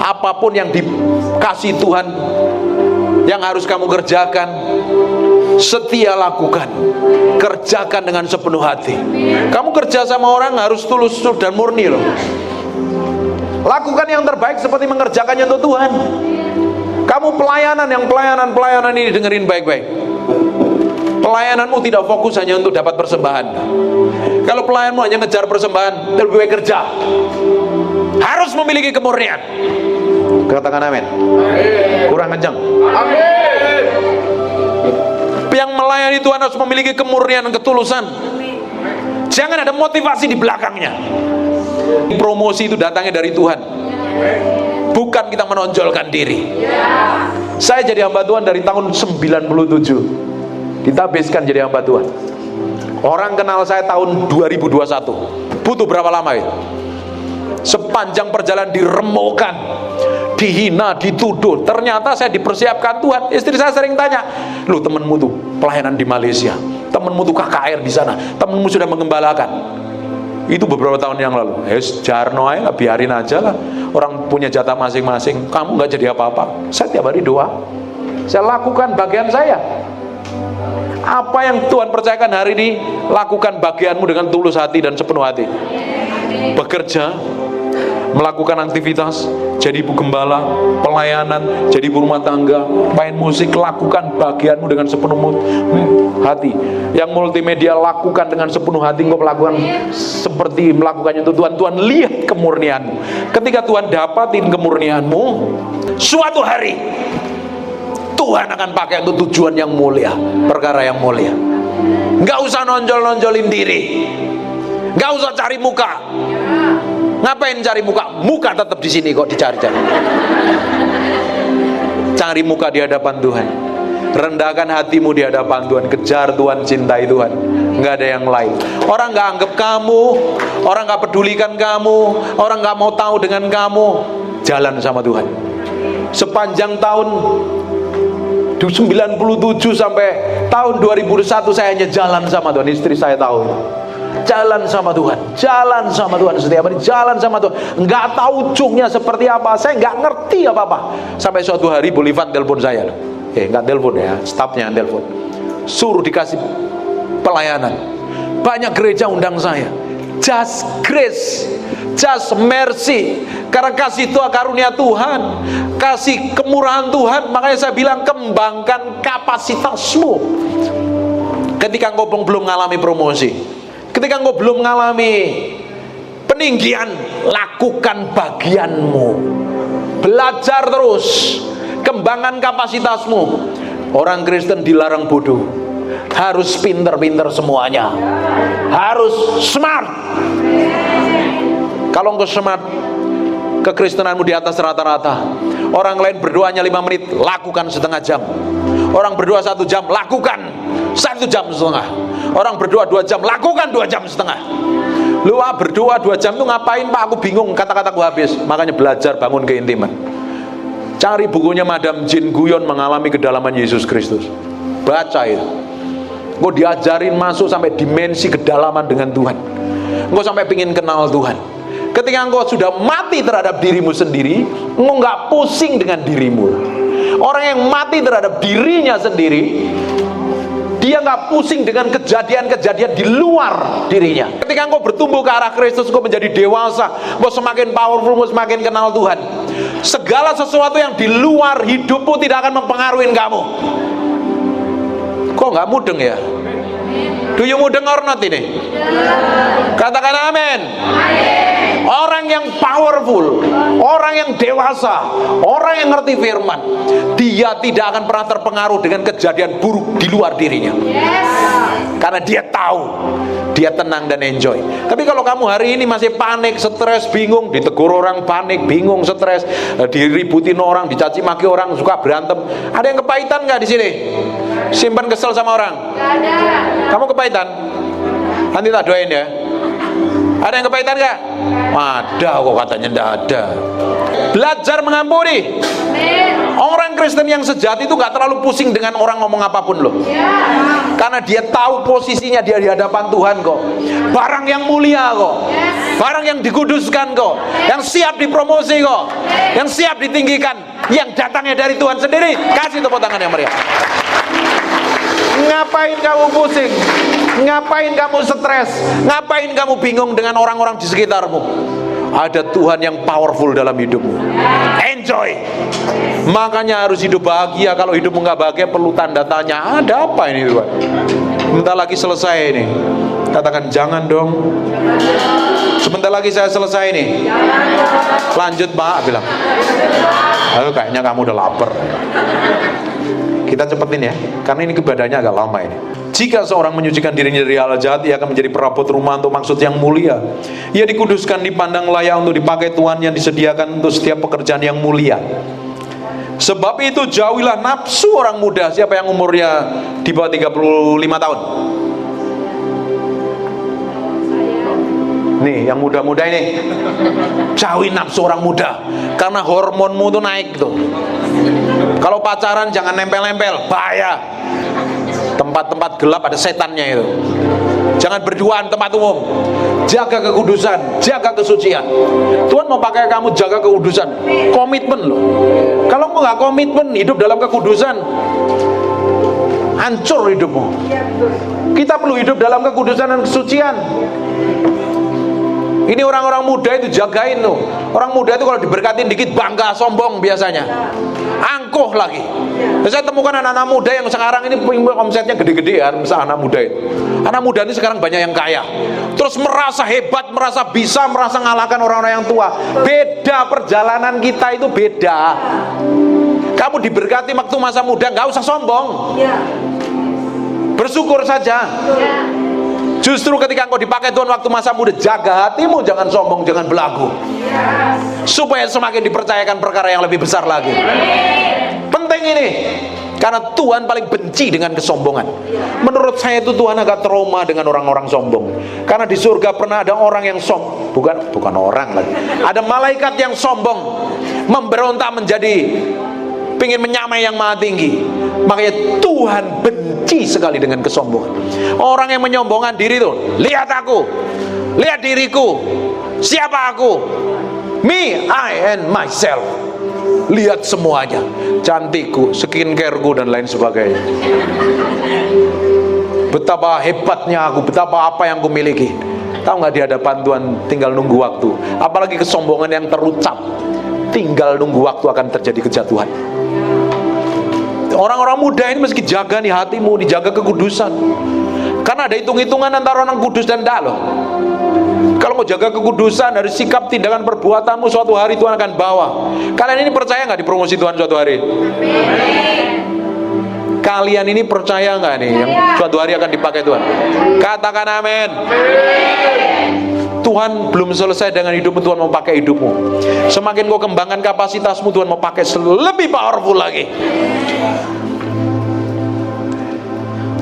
apapun yang dikasih Tuhan yang harus kamu kerjakan, setia lakukan, kerjakan dengan sepenuh hati. Kamu kerja sama orang harus tulus dan murni loh. Lakukan yang terbaik seperti mengerjakannya untuk Tuhan. Kamu pelayanan ini dengerin baik-baik. Pelayananmu tidak fokus hanya untuk dapat persembahan. Kalau pelayanmu hanya ngejar persembahan, lebih baik kerja. Harus memiliki kemurnian. Katakan amin. Kurang kencang. Amin. Yang melayani Tuhan harus memiliki kemurnian dan ketulusan. Jangan ada motivasi di belakangnya. Promosi itu datangnya dari Tuhan, bukan kita menonjolkan diri. Saya jadi hamba Tuhan dari tahun 97. Ditabiskan jadi hamba Tuhan. Orang kenal saya tahun 2021. Butuh berapa lama ya? Sepanjang perjalanan diremukan, dihina, dituduh. Ternyata saya dipersiapkan Tuhan. Istri saya sering tanya, lu temenmu tuh pelayanan di Malaysia, temenmu tuh KKR di sana, temenmu sudah mengembalakan. Itu beberapa tahun yang lalu. Jarno aja, biarin aja lah. Orang punya jatah masing-masing. Kamu nggak jadi apa-apa. Saya tiap hari doa. Saya lakukan bagian saya. Apa yang Tuhan percayakan hari ini, lakukan bagianmu dengan tulus hati dan sepenuh hati. Bekerja, melakukan aktivitas, jadi ibu gembala, pelayanan, jadi ibu rumah tangga, main musik, lakukan bagianmu dengan sepenuh hati. Yang multimedia, lakukan dengan sepenuh hati. Engkau melakukan seperti melakukannya untuk Tuhan. Tuhan lihat kemurnianmu. Ketika Tuhan dapatin kemurnianmu, suatu hari Tuhan akan pakai untuk tujuan yang mulia, perkara yang mulia. Nggak usah nonjol-nonjolin diri, nggak usah cari muka. Ngapain cari muka? Muka tetap di sini kok dicari-cari. Cari muka di hadapan Tuhan. Rendahkan hatimu di hadapan Tuhan. Kejar Tuhan, cintai Tuhan. Nggak ada yang lain. Orang nggak anggap kamu, orang nggak pedulikan kamu, orang nggak mau tahu dengan kamu. Jalan sama Tuhan. Sepanjang tahun 97 sampai tahun 2001 saya hanya jalan sama Tuhan. Istri saya tahu. Jalan sama Tuhan, jalan sama Tuhan setiap hari, jalan sama Tuhan. Nggak tahu ujungnya seperti apa, saya nggak ngerti apa-apa. Sampai suatu hari Bolivan telepon saya, nggak telepon ya, stafnya yang telepon, suruh dikasih pelayanan. Banyak gereja undang saya. Just grace, just mercy. Karena kasih itu karunia Tuhan, kasih kemurahan Tuhan. Makanya saya bilang kembangkan kapasitasmu. Ketika engkau belum mengalami promosi, ketika engkau belum mengalami peninggian, lakukan bagianmu. Belajar terus, kembangkan kapasitasmu. Orang Kristen dilarang bodoh, harus pinter-pinter semuanya, harus smart. Kalau engkau smart, kekristenanmu di atas rata-rata. Orang lain berdoanya 5 menit, lakukan setengah jam. Orang berdoa 1 jam, lakukan 1 jam setengah. Orang berdoa 2 jam, lakukan 2 jam setengah. Lu berdoa 2 jam tuh ngapain Pak? Aku bingung, kata-kataku habis. Makanya belajar bangun keintiman. Cari bukunya Madam Jin Guyon, Mengalami Kedalaman Yesus Kristus. Baca itu. Engkau diajarin masuk sampai dimensi kedalaman dengan Tuhan. Engkau sampai pingin kenal Tuhan. Ketika engkau sudah mati terhadap dirimu sendiri, engkau nggak pusing dengan dirimu. Orang yang mati terhadap dirinya sendiri, dia nggak pusing dengan kejadian-kejadian di luar dirinya. Ketika engkau bertumbuh ke arah Kristus, engkau menjadi dewasa, engkau semakin powerful, engkau semakin kenal Tuhan. Segala sesuatu yang di luar hidupmu tidak akan mempengaruhi kamu. Kok nggak mudeng ya? Do you mudeng or not ini? Katakan amin. Orang yang powerful, orang yang dewasa, orang yang ngerti firman, dia tidak akan pernah terpengaruh dengan kejadian buruk di luar dirinya. Karena dia tahu, dia tenang dan enjoy. Tapi kalau kamu hari ini masih panik, stres, bingung, ditegur orang, panik, bingung, stres, diributin orang, dicaci maki orang, suka berantem, ada yang kepahitan nggak di sini? Simpan kesel sama orang? Nggak ada. Kamu kepahitan? Nanti tak doain ya. Ada yang kepahitan nggak? Ada kok, katanya nggak ada. Belajar mengampuni. Orang Kristen yang sejati itu nggak terlalu pusing dengan orang ngomong apapun loh. Karena dia tahu posisinya dia di hadapan Tuhan kok. Barang yang mulia kok. Barang yang dikuduskan kok. Yang siap dipromosi kok. Yang siap ditinggikan. Yang datangnya dari Tuhan sendiri. Kasih tepuk tangan yang meriah. Ngapain kamu pusing? Ngapain kamu stres? Ngapain kamu bingung dengan orang-orang di sekitarmu? Ada Tuhan yang powerful dalam hidupmu. Enjoy. Makanya harus hidup bahagia. Kalau hidupmu nggak bahagia perlu tanda tanya. Ada apa ini Tuhan? Sebentar lagi selesai ini. Katakan jangan dong. Sebentar lagi saya selesai ini. Lanjut Pak, bilang. Aduh, kayaknya kamu udah lapar. Kita cepetin ya, karena ini ibadahnya agak lama ini. Jika seorang menyucikan dirinya dari hal jahat, ia akan menjadi perabot rumah untuk maksud yang mulia. Ia dikuduskan, dipandang layak untuk dipakai Tuhan, yang disediakan untuk setiap pekerjaan yang mulia. Sebab itu jauhilah nafsu orang muda. Siapa yang umurnya di bawah 35 tahun? Nih, yang muda-muda ini, jauhi nafsu orang muda, karena hormonmu tuh naik tuh. Kalau pacaran jangan nempel-nempel, bahaya. Tempat-tempat gelap ada setannya itu. Jangan berduaan tempat umum. Jaga kekudusan, jaga kesucian. Tuhan mau pakai kamu jaga kekudusan. Komitmen loh. Kalau kamu nggak komitmen hidup dalam kekudusan, hancur hidupmu. Kita perlu hidup dalam kekudusan dan kesucian. Ini orang-orang muda itu jagain tuh. Orang muda itu kalau diberkatin dikit bangga, sombong biasanya. Angkuh lagi. Saya temukan anak-anak muda yang sekarang ini omsetnya gede-gede ya, misalnya anak muda itu. Anak muda ini sekarang banyak yang kaya. Terus merasa hebat, merasa bisa, merasa ngalahkan orang-orang yang tua. Beda perjalanan kita itu beda. Kamu diberkati waktu masa muda, nggak usah sombong. Bersyukur saja. Justru ketika engkau dipakai Tuhan waktu masa muda, jaga hatimu, jangan sombong, jangan belagu. Supaya semakin dipercayakan perkara yang lebih besar lagi. Penting ini, karena Tuhan paling benci dengan kesombongan. Menurut saya itu Tuhan agak trauma dengan orang-orang sombong. Karena di surga pernah ada orang yang sombong, bukan orang lagi. Ada malaikat yang sombong, memberontak menjadi pengen menyamai yang maha tinggi. Makanya Tuhan benci sekali dengan kesombongan. Orang yang menyombongkan diri itu, lihat aku, lihat diriku, siapa aku, me, I and myself. Lihat semuanya, cantikku, skincareku dan lain sebagainya. Betapa hebatnya aku, betapa apa yang aku miliki. Tahu nggak, di hadapan Tuhan tinggal nunggu waktu. Apalagi kesombongan yang terucap, tinggal nunggu waktu akan terjadi kejatuhan. Orang-orang muda ini mesti jaga nih hatimu, dijaga kekudusan. Karena ada hitung-hitungan antara orang kudus dan enggak loh. Kalau mau jaga kekudusan dari sikap, tindakan, perbuatanmu, suatu hari Tuhan akan bawa. Kalian ini percaya nggak dipromosi Tuhan suatu hari? Kalian ini percaya nggak nih yang suatu hari akan dipakai Tuhan? Katakan amin. Tuhan belum selesai dengan hidupmu, Tuhan mau pakai hidupmu. Semakin kau kembangkan kapasitasmu, Tuhan mau pakai lebih powerful lagi.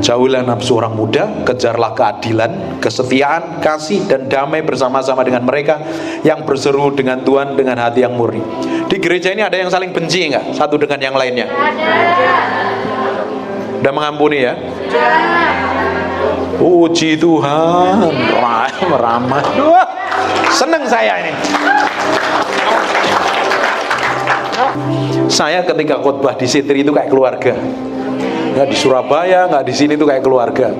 Jauhilah nafsu orang muda, kejarlah keadilan, kesetiaan, kasih, dan damai bersama-sama dengan mereka yang berseru dengan Tuhan dengan hati yang murni. Di gereja ini ada yang saling benci nggak? Satu dengan yang lainnya? Udah mengampuni ya? Puji Tuhan, ramah. Wah, seneng saya ini. Saya ketika khotbah di Sitri itu kayak keluarga. Nggak di Surabaya, nggak di sini itu kayak keluarga.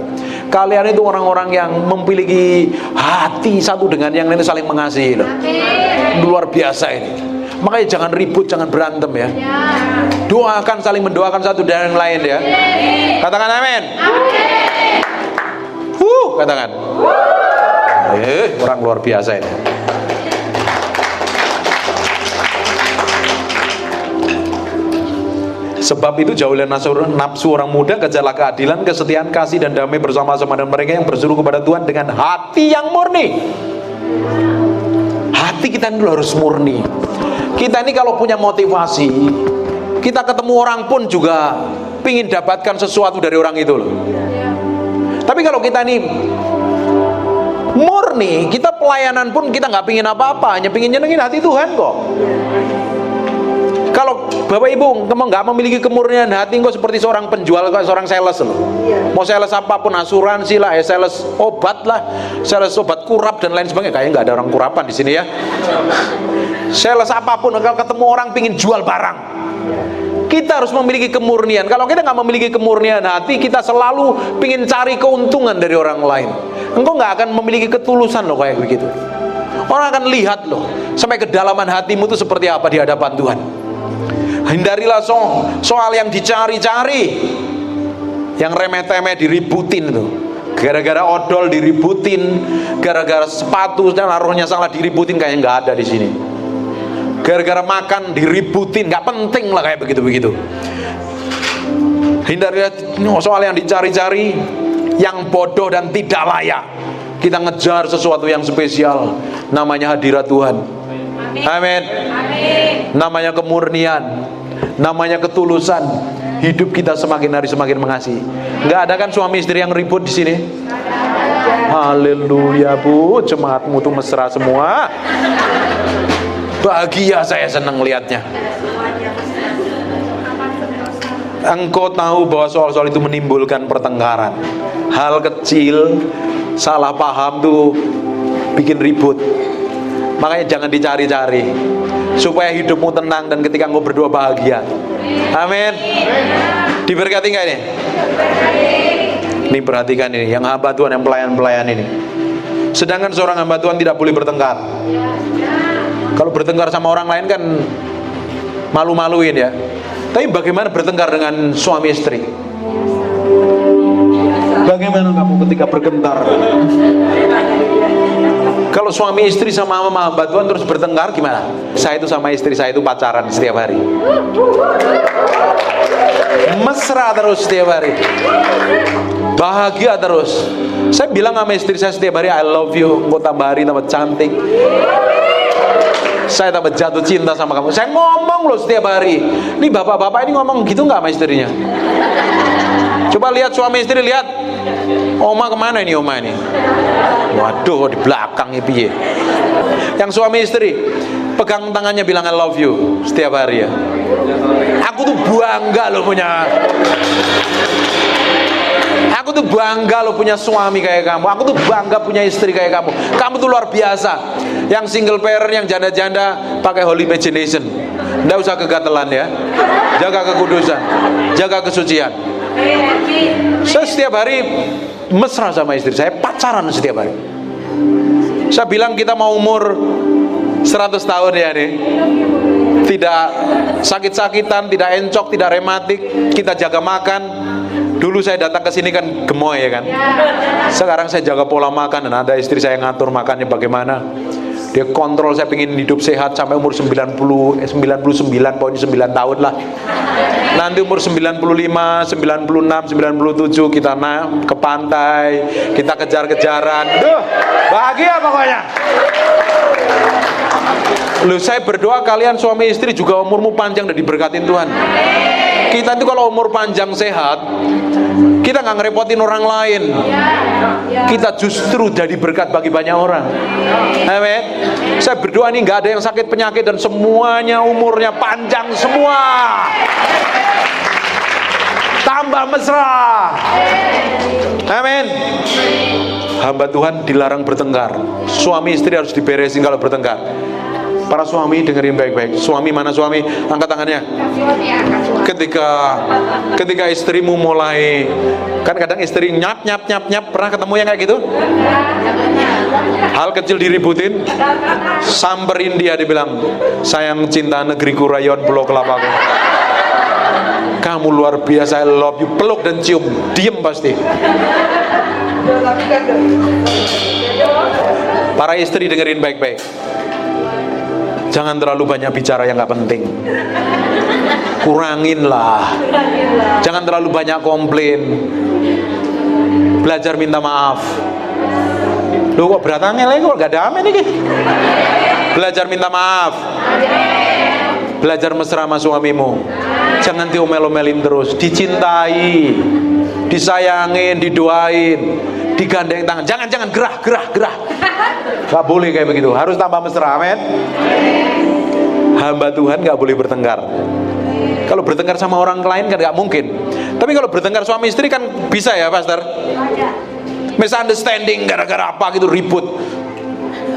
Kalian itu orang-orang yang memiliki hati satu dengan yang lain, saling mengasihi loh. Luar biasa ini. Makanya jangan ribut, jangan berantem ya. Doakan, saling mendoakan satu dan yang lain ya. Katakan amin. Katakan. Orang luar biasa ini. Sebab itu jauhilah nafsu orang muda, kejarlah keadilan, kesetiaan, kasih, dan damai bersama-sama dengan mereka yang berseru kepada Tuhan dengan hati yang murni. Hati kita ini harus murni. Kita ini kalau punya motivasi, kita ketemu orang pun juga pingin dapatkan sesuatu dari orang itu loh. Tapi kalau kita ini murni, kita pelayanan pun kita nggak pingin apa-apa, hanya pingin nyenengin hati Tuhan kok. Kalau Bapak Ibu nggak memiliki kemurnian hati, kok seperti seorang penjual, seorang sales loh. Mau sales apapun, asuransi lah, sales obat lah, sales obat kurap dan lain sebagainya. Kayaknya nggak ada orang kurapan di sini ya. Sales apapun, kalau ketemu orang pingin jual barang, kita harus memiliki kemurnian. Kalau kita nggak memiliki kemurnian hati, kita selalu pingin cari keuntungan dari orang lain. Engkau nggak akan memiliki ketulusan loh kayak begitu. Orang akan lihat loh sampai kedalaman hatimu itu seperti apa di hadapan Tuhan. Hindarilah soal yang dicari-cari, yang remeh-temeh diributin tuh. Gara-gara odol diributin, gara-gara sepatu dan naruhnya salah diributin, kayaknya nggak ada di sini. Gara-gara makan diributin, nggak penting lah kayak begitu-begitu. Hindarilah soal yang dicari-cari, yang bodoh dan tidak layak. Kita ngejar sesuatu yang spesial, namanya hadirat Tuhan. Amin. Namanya kemurnian, namanya ketulusan. Hidup kita semakin hari semakin mengasihi. Nggak ada kan suami istri yang ribut di sini? Haleluya Bu, jemaatmu tuh mesra semua. Bahagia saya, senang lihatnya. Engkau tahu bahwa soal-soal itu menimbulkan pertengkaran. Hal kecil, salah paham tuh bikin ribut. Makanya jangan dicari-cari, supaya hidupmu tenang dan ketika engkau berdoa bahagia. Amin. Diberkati nggak ini? Ini perhatikan ini, yang hamba Tuhan, yang pelayan-pelayan ini. Sedangkan seorang hamba Tuhan tidak boleh bertengkar. Kalau bertengkar sama orang lain kan malu-maluin ya. Tapi bagaimana bertengkar dengan suami istri? Bagaimana kamu ketika bergentar? Kalau suami istri sama hamba Tuhan terus bertengkar gimana? Saya itu sama istri saya itu pacaran setiap hari, mesra terus setiap hari, bahagia terus. Saya bilang sama istri saya setiap hari, I love you. Engkau tambah hari tambah cantik, saya tambah jatuh cinta sama kamu. Saya ngomong loh setiap hari. Ini bapak-bapak ini ngomong gitu nggak sama istrinya? Coba lihat suami istri, lihat. Oma kemana ini oma ini? Waduh, di belakang ya piye. Yang suami istri pegang tangannya bilang I love you setiap hari ya. Aku tuh bangga loh punya. Aku tuh bangga loh punya suami kayak kamu. Aku tuh bangga punya istri kayak kamu. Kamu tuh luar biasa. Yang single parent, yang janda-janda pakai holy imagination. Nggak usah kegatelan ya. Jaga kekudusan, jaga kesucian. Saya setiap hari mesra sama istri saya, pacaran setiap hari. Saya bilang kita mau umur 100 tahun ya nih. Tidak sakit-sakitan, tidak encok, tidak rematik. Kita jaga makan, Dulu saya datang ke sini kan gemoy ya kan. Sekarang saya jaga pola makan dan ada istri saya ngatur makannya bagaimana. Dia kontrol saya pengen hidup sehat sampai umur 99 pokoknya 9 tahun lah. Nanti umur 95, 96, 97 kita naik ke pantai, kita kejar-kejaran. Duh, bahagia pokoknya. Loh, saya berdoa kalian suami istri juga umurmu panjang dan diberkatin Tuhan. Kita itu kalau umur panjang sehat, kita nggak ngerepotin orang lain. Kita justru jadi berkat bagi banyak orang. Amin. Saya berdoa nih nggak ada yang sakit penyakit dan semuanya umurnya panjang semua. Tambah mesra. Amin. Hamba Tuhan dilarang bertengkar. Suami istri harus diberesin kalau bertengkar. Para suami dengerin baik-baik. Suami mana suami? Angkat tangannya. Ketika istrimu mulai, kan kadang istri nyap, pernah ketemu yang kayak gitu? Hal kecil diributin, samperin dia, dibilang, sayang cinta negeriku rayon Pulau Kelapa. Kamu luar biasa, I love you, peluk dan cium, diem pasti. Para istri dengerin baik-baik. Jangan terlalu banyak bicara yang gak penting. Kurangin lah. Jangan terlalu banyak komplain. Belajar minta maaf. Loh kok berat angel kok gak damai nih. Belajar minta maaf. Belajar mesra sama suamimu. Jangan diomel-omelin terus. Dicintai, disayangin, didoain, digandeng tangan. Jangan gerah. Gak boleh kayak begitu. Harus tambah mesra. Amin. Hamba Tuhan gak boleh bertengkar. Kalau bertengkar sama orang lain kan gak mungkin. Tapi kalau bertengkar suami istri kan bisa ya, Pastor? Misunderstanding gara-gara apa gitu, ribut.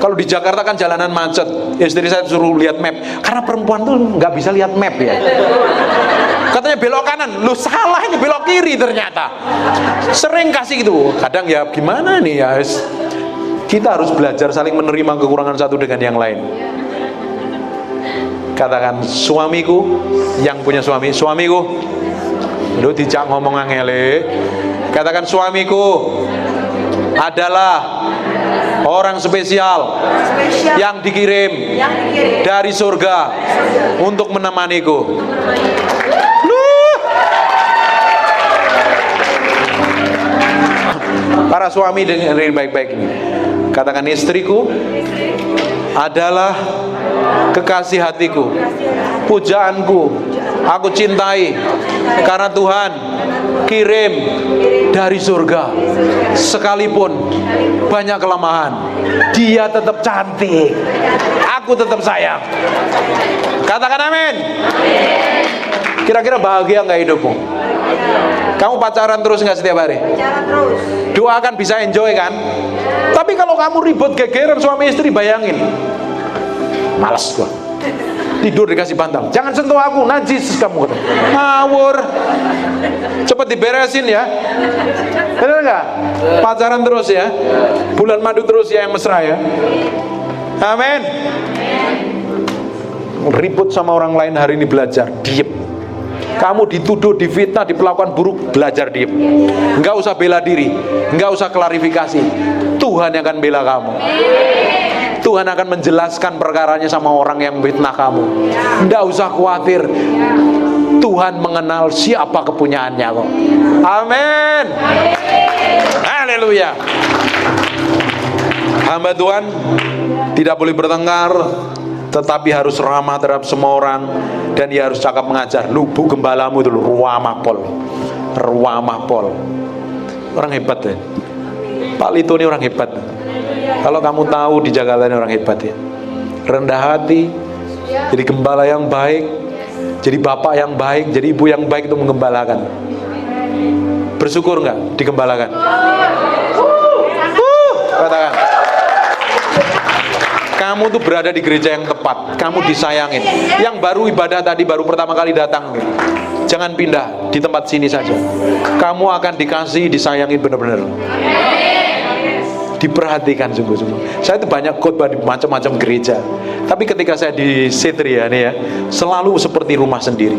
Kalau di Jakarta kan jalanan macet, istri saya suruh lihat map. Karena perempuan tuh nggak bisa lihat map ya. Katanya belok kanan, lu salah, ini belok kiri ternyata. Sering kasih gitu. Kadang ya gimana nih ya, kita harus belajar saling menerima kekurangan satu dengan yang lain. Katakan suamiku, yang punya suamiku. Lu dijak ngomong angele. Katakan suamiku adalah orang spesial yang dikirim dari surga untuk menemaniku. Para suami dengerin baik-baik ini. Katakan istriku adalah kekasih hatiku, pujaanku, aku cintai karena Tuhan kirim dari surga. Sekalipun banyak kelemahan, dia tetap cantik, aku tetap sayang. Katakan amin. Kira-kira bahagia nggak hidupmu? Kamu pacaran terus nggak setiap hari? Pacaran terus. Doakan bisa enjoy kan? Tapi kalau kamu ribut gegeran suami istri, bayangin, malas gua. Tidur dikasih bantal, jangan sentuh aku, najis kamu. Ngawur. Cepet diberesin ya. Benar nggak? Pacaran terus ya. Bulan madu terus ya, yang mesra ya. Amin. Ribut sama orang lain hari ini, belajar diem. Kamu dituduh, difitnah, diperlakukan buruk, belajar diem. Enggak usah bela diri, enggak usah klarifikasi. Tuhan yang akan bela kamu. Tuhan akan menjelaskan perkaranya sama orang yang fitnah kamu. Enggak usah khawatir. Tuhan mengenal siapa kepunyaannya kok. Amin. Haleluya. Hamba Tuhan tidak boleh bertengkar, tetapi harus ramah terhadap semua orang, dan dia harus cakap mengajar. Lubu gembalamu dulu, Ruamah Pol. Orang hebat ya. Pak Lito ini orang hebat. Kalau kamu tahu di Jakarta ini orang hebat ya. Rendah hati, jadi gembala yang baik, jadi bapak yang baik, jadi ibu yang baik itu menggembalakan. Bersyukur nggak digembalakan? Katakan. Kamu tuh berada di gereja yang tepat. Kamu disayangin. Yang baru ibadah tadi, baru pertama kali datang, jangan pindah, di tempat sini saja. Kamu akan dikasih, disayangin benar-benar. Diperhatikan sungguh-sungguh. Saya itu banyak khotbah di macam-macam gereja, tapi ketika saya di Setria nih ya, selalu seperti rumah sendiri.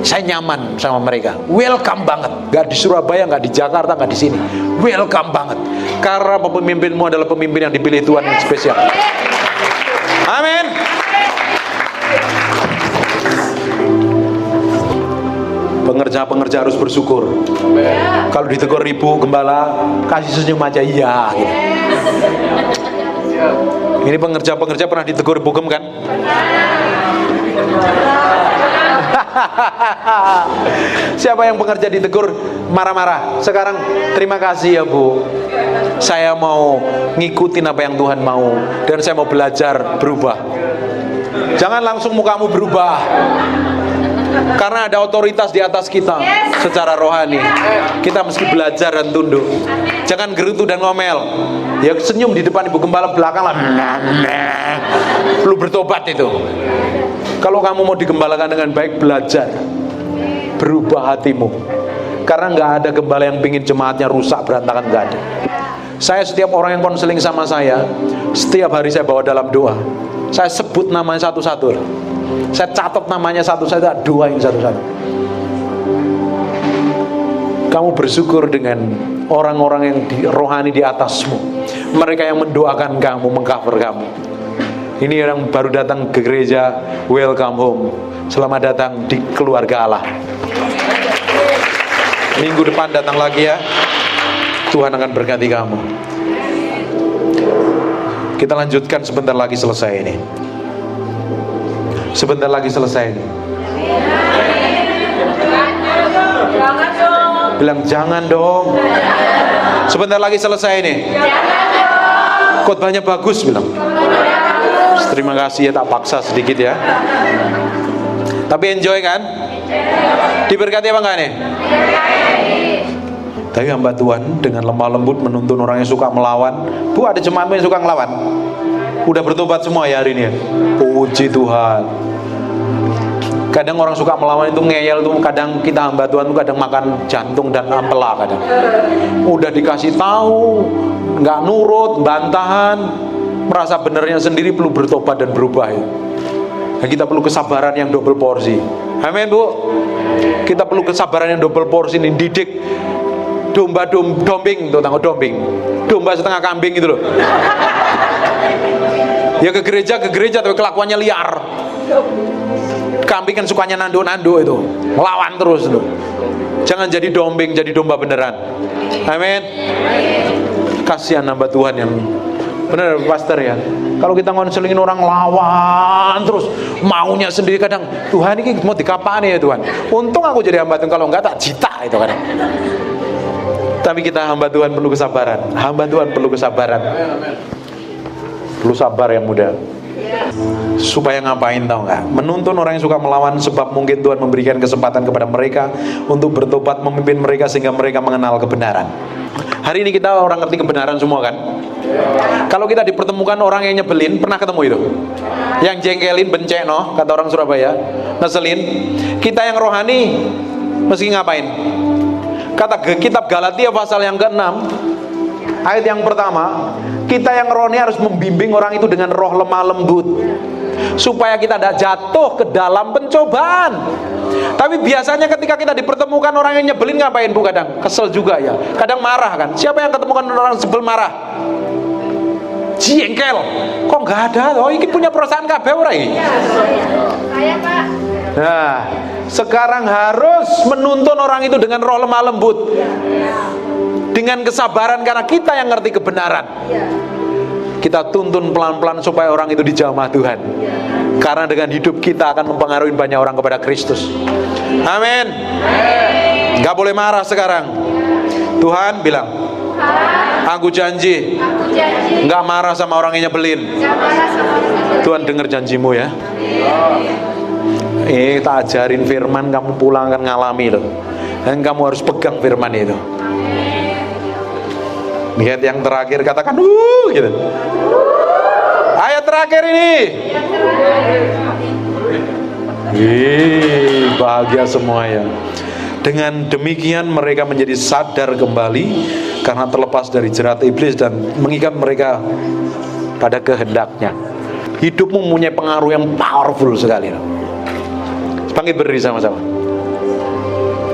Saya nyaman sama mereka, welcome banget. Gak di Surabaya, gak di Jakarta, gak di sini, welcome banget. Karena pemimpinmu adalah pemimpin yang dipilih Tuhan yang spesial. Amin. Pengerja-pengerja harus bersyukur. Kalau ditegur ibu gembala, kasih senyum aja, iya gitu. Ini pengerja-pengerja pernah ditegur ibu gem kan? Siapa yang pengerja ditegur marah-marah? Sekarang terima kasih ya Bu, saya mau ngikutin apa yang Tuhan mau, dan saya mau belajar berubah. Jangan langsung mukamu berubah, karena ada otoritas di atas kita secara rohani. Kita mesti belajar dan tunduk. Jangan gerutu dan ngomel. Ya senyum di depan ibu gembala, belakang lah. Perlu bertobat itu. Kalau kamu mau digembalakan dengan baik, belajar berubah hatimu. Karena nggak ada gembala yang pingin jemaatnya rusak berantakan, nggak ada. Saya setiap orang yang konseling sama saya, setiap hari saya bawa dalam doa. Saya sebut namanya satu-satu. Saya catat namanya satu-satu, doain satu-satu. Kamu bersyukur dengan orang-orang yang rohani di atasmu. Mereka yang mendoakan kamu, mengcover kamu. Ini yang baru datang ke gereja, welcome home. Selamat datang di keluarga Allah. Minggu depan datang lagi ya. Tuhan akan berkati kamu. Kita lanjutkan, sebentar lagi selesai ini. Sebentar lagi selesai ini. Bilang jangan dong. Sebentar lagi selesai ini. Khotbahnya bagus, bilang. Terima kasih ya, tak paksa sedikit ya. Tapi enjoy kan? Diberkati apa enggak nih? Tapi hamba Tuhan dengan lemah lembut menuntun orang yang suka melawan. Bu, ada jemaatmu yang suka melawan? Udah bertobat semua ya hari ini ya? Puji Tuhan. Kadang orang suka melawan itu ngeyel tuh, kadang kita hamba Tuhan tuh kadang makan jantung dan ampela kadang. Udah dikasih tahu, nggak nurut, bantahan, merasa benernya sendiri, perlu bertobat dan berubah ya. Dan kita perlu kesabaran yang double porsi. Amin Bu. Kita perlu kesabaran yang double porsi ini, didik domba dombing tuh, tangguh dombing. Domba setengah kambing gitu loh. Ya ke gereja tapi kelakuannya liar. Kambing kan sukanya nando-nando itu, melawan terus loh. Jangan jadi dombing, jadi domba beneran. Amin. Kasihan hamba Tuhan yang bener pastor ya. Kalau kita ngonselingin orang lawan terus, maunya sendiri, kadang Tuhan ini mau dikapani ya Tuhan. Untung aku jadi hamba Tuhan, kalau enggak tak jita itu kadang. Tapi kita hamba Tuhan perlu kesabaran. Hamba Tuhan perlu kesabaran. Perlu sabar yang muda. Supaya ngapain tahu nggak? Menuntun orang yang suka melawan, sebab mungkin Tuhan memberikan kesempatan kepada mereka untuk bertobat, memimpin mereka sehingga mereka mengenal kebenaran. Hari ini kita orang ngerti kebenaran semua kan? Kalau kita dipertemukan orang yang nyebelin, pernah ketemu itu? Yang jengkelin, benceno, kata orang Surabaya, ngeselin. Kita yang rohani mesti ngapain? Kata kitab Galatia pasal yang ke-6 ayat yang pertama, kita yang rohani harus membimbing orang itu dengan roh lemah lembut, supaya kita tidak jatuh ke dalam pencobaan. Tapi biasanya ketika kita dipertemukan orang yang nyebelin, ngapain Bu? Kadang kesel juga ya, kadang marah kan. Siapa yang ketemukan orang sebel marah? Jengkel. Kok nggak ada? Oh, ini punya perasaan kabeh ora iki? Saya Pak. Nah, sekarang harus menuntun orang itu dengan roh lemah lembut, dengan kesabaran, karena kita yang ngerti kebenaran. Kita tuntun pelan-pelan supaya orang itu dijamah Tuhan. Karena dengan hidup kita akan mempengaruhi banyak orang kepada Kristus. Amin. Gak boleh marah sekarang. Tuhan bilang, aku janji gak marah sama orang yang nyebelin. Tuhan dengar janjimu ya. Tak ajarin firman, kamu pulang akan ngalami loh. Dan kamu harus pegang firman itu. Lihat yang terakhir, katakan gitu. Ayat terakhir ini. Bahagia semua ya. Dengan demikian mereka menjadi sadar kembali karena terlepas dari jerat iblis dan mengikat mereka pada kehendaknya. Hidupmu mempunyai pengaruh yang powerful sekali. Bangkit berdiri sama-sama.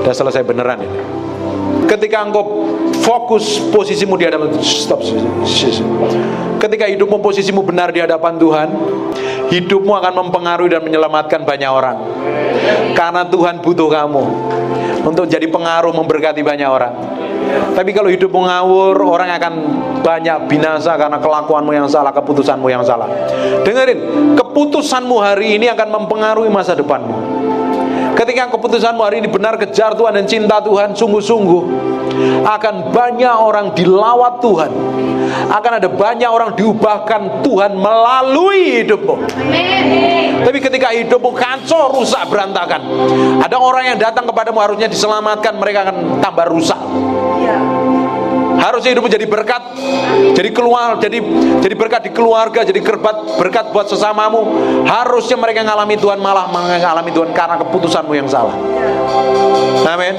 Udah selesai beneran ini. Ketika engkau fokus posisimu di hadapan, stop. Ketika hidupmu posisimu benar di hadapan Tuhan, hidupmu akan mempengaruhi dan menyelamatkan banyak orang. Karena Tuhan butuh kamu untuk jadi pengaruh memberkati banyak orang. Tapi kalau hidupmu ngawur, orang akan banyak binasa karena kelakuanmu yang salah, keputusanmu yang salah. Dengerin, keputusanmu hari ini akan mempengaruhi masa depanmu. Ketika keputusanmu hari ini benar, kejar Tuhan dan cinta Tuhan sungguh-sungguh, akan banyak orang dilawat Tuhan, akan ada banyak orang diubahkan Tuhan melalui hidupmu. Amin. Tapi ketika hidupmu kacau, rusak, berantakan, ada orang yang datang kepadamu harusnya diselamatkan, mereka akan tambah rusak. Ya. Harusnya hidupmu jadi berkat, jadi berkat di keluarga, jadi berkat buat sesamamu. Harusnya mereka ngalami Tuhan, malah mengalami Tuhan karena keputusanmu yang salah. Amin.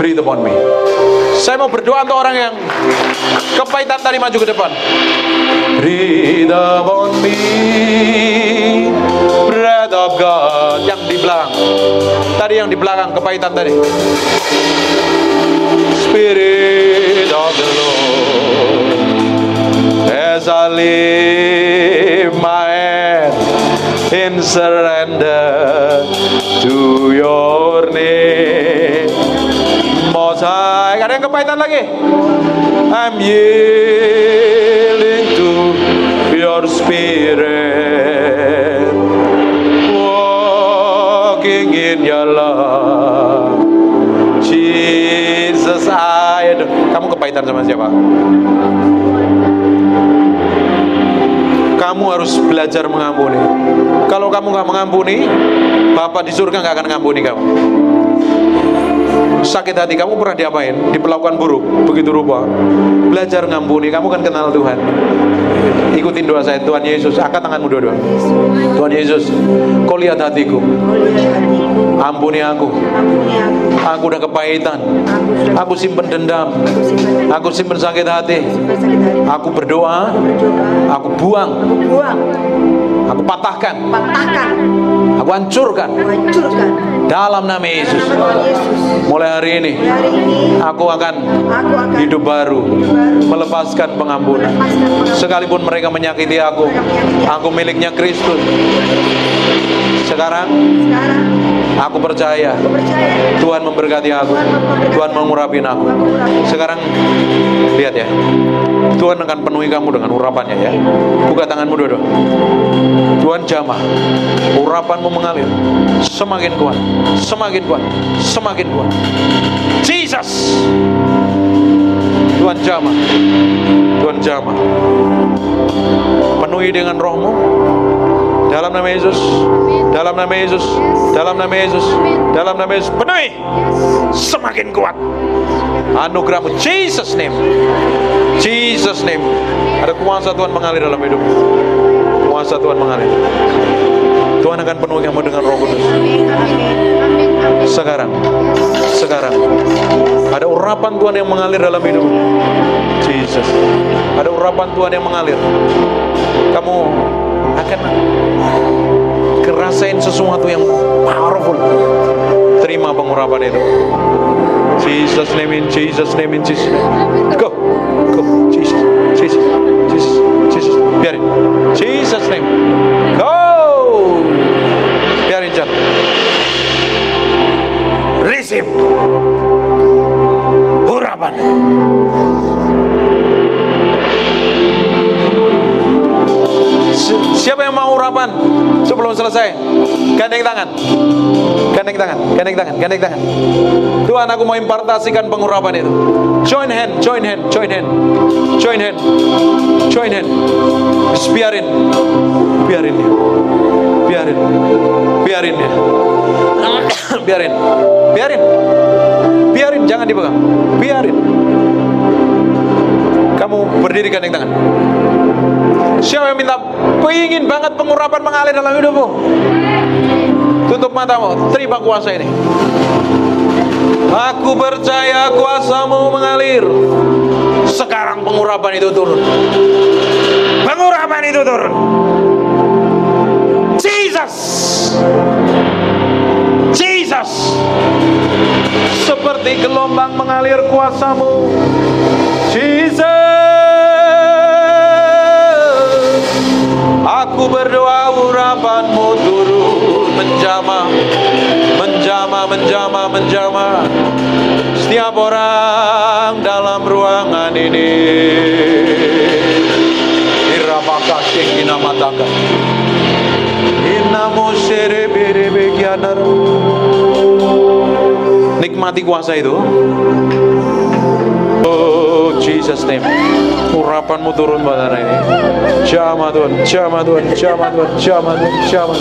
Breathe upon me. Saya mau berdoa untuk orang yang kepahitan tadi, maju ke depan. Breathe upon me, breath of God. Yang di belakang, tadi yang di belakang kepahitan tadi. Spirit of the Lord, as I lift my hand in surrender to your name. Most High, ada yang kepahitan lagi? I'm yielding to your spirit, walking in your love. Jesus, kamu kepahitan sama siapa? Kamu harus belajar mengampuni. Kalau kamu gak mengampuni, Bapa di surga gak akan mengampuni kamu. Sakit hati kamu pernah diapain? Diperlakukan buruk, begitu rupa. Belajar ngampuni, kamu kan kenal Tuhan. Ikutin doa saya. Tuhan Yesus, angkat tanganmu dua-dua. Tuhan Yesus, kau lihat hatiku, ampuni aku. Aku udah kepahitan, aku simpen dendam, aku simpen sakit hati. Aku berdoa, aku buang, aku patahkan, aku hancurkan dalam nama Yesus. Mulai hari ini aku akan hidup baru, melepaskan pengampunan. Sekalipun mereka menyakiti aku miliknya Kristus. Sekarang aku percaya Tuhan memberkati aku, Tuhan mengurapi aku. Sekarang lihat ya, Tuhan akan penuhi kamu dengan urapannya ya. Buka tanganmu dua-dua. Tuhan jamah, urapanmu mengalir semakin kuat, semakin kuat, semakin kuat. Jesus, Tuhan jamah, Tuhan jamah. Penuhi dengan rohmu. Dalam nama Yesus, dalam nama Yesus, dalam nama Yesus, dalam nama Yesus, penuhi semakin kuat anugerahmu. Jesus name, Jesus name. Ada kuasa Tuhan mengalir dalam hidupmu. Kuasa Tuhan mengalir. Tuhan akan penuhi kamu dengan Roh Kudus. Sekarang ada urapan Tuhan yang mengalir dalam hidupmu. Jesus, ada urapan Tuhan yang mengalir. Kamu akan ngerasain sesuatu yang powerful. Terima pengurapan itu. Jesus name, in Jesus name, in Jesus name. Go, Jesus, Jesus, Jesus, Jesus. Biarin. Jesus name. Go. Biarin jalan. Receive urapan. Siapa yang mau urapan sebelum selesai? Gandeng tangan. Gandeng tangan, gandeng tangan, gandeng tangan. Tuhan, aku mau impartasikan pengurapan itu. Join hand, join hand, join hand. Join hand. Join hand. Just biarin. Biarin dia. Biarin. Biarin dia. Biarin. Biarin. Biarin, jangan dipegang. Biarin. Kamu berdiri, gandeng tangan. Siapa yang minta, ingin banget pengurapan mengalir dalam hidupmu? Tutup matamu, terima kuasa ini. Aku percaya kuasamu mengalir. Sekarang pengurapan itu turun. Pengurapan itu turun. Jesus, Jesus. Seperti gelombang mengalir kuasa-Mu. Jesus, aku berdoa urapan-Mu turun menjamah, menjamah setiap orang dalam ruangan ini. Irabaka shekina mataka, inamo serebe kianar. Nikmati kuasa itu. Oh Jesus name, urapan-Mu turun pada hari ini. Jamah Tuhan, jamah Tuhan, jamah Tuhan, jamah Tuhan, jamah.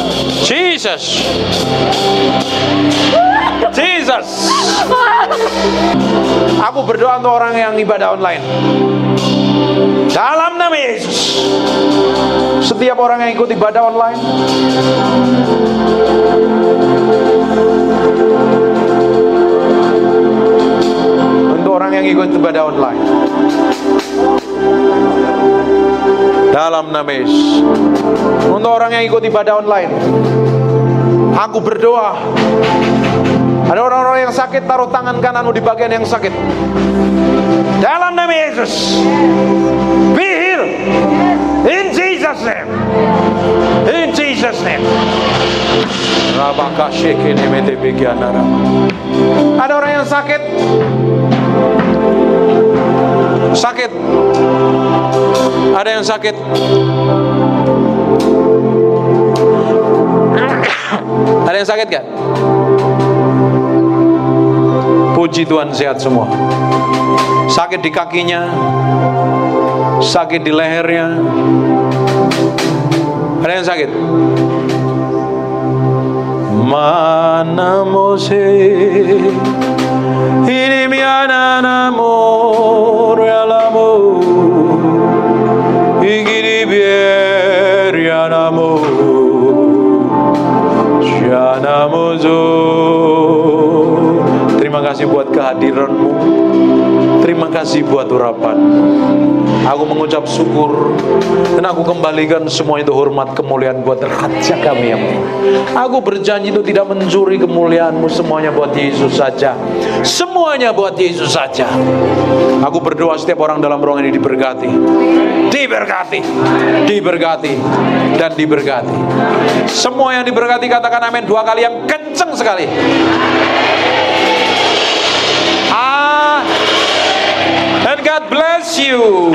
Jesus, Jesus. Aku berdoa untuk orang yang ibadah online. Dalam nama Yesus, setiap orang yang ikut ibadah online, untuk orang yang ikut ibadah online, dalam nama Yesus, untuk orang yang ikut ibadah online, aku berdoa. Ada orang-orang yang sakit, taruh tangan kananmu di bagian yang sakit. Dalam nama Yesus, be healed in Jesus name. In Jesus name. Ada orang yang sakit. Sakit. Ada yang sakit. Ada yang sakit kan? Puji Tuhan, sehat semua. Sakit di kakinya, sakit di lehernya. Ada yang sakit? Mana mose ini miana namor alamo igiri bierianamo shanamozo. Terima kasih buat kehadiran-Mu. Terima kasih buat urapan. Aku mengucap syukur dan aku kembalikan semua itu hormat kemuliaan buat Raja kami yang mulia. Aku berjanji itu tidak mencuri kemuliaan-Mu. Semuanya buat Yesus saja. Semuanya buat Yesus saja. Aku berdoa setiap orang dalam ruangan ini diberkati. Diberkati. Diberkati. Dan diberkati. Semua yang diberkati katakan amin 2 kali yang kenceng sekali. And God bless you.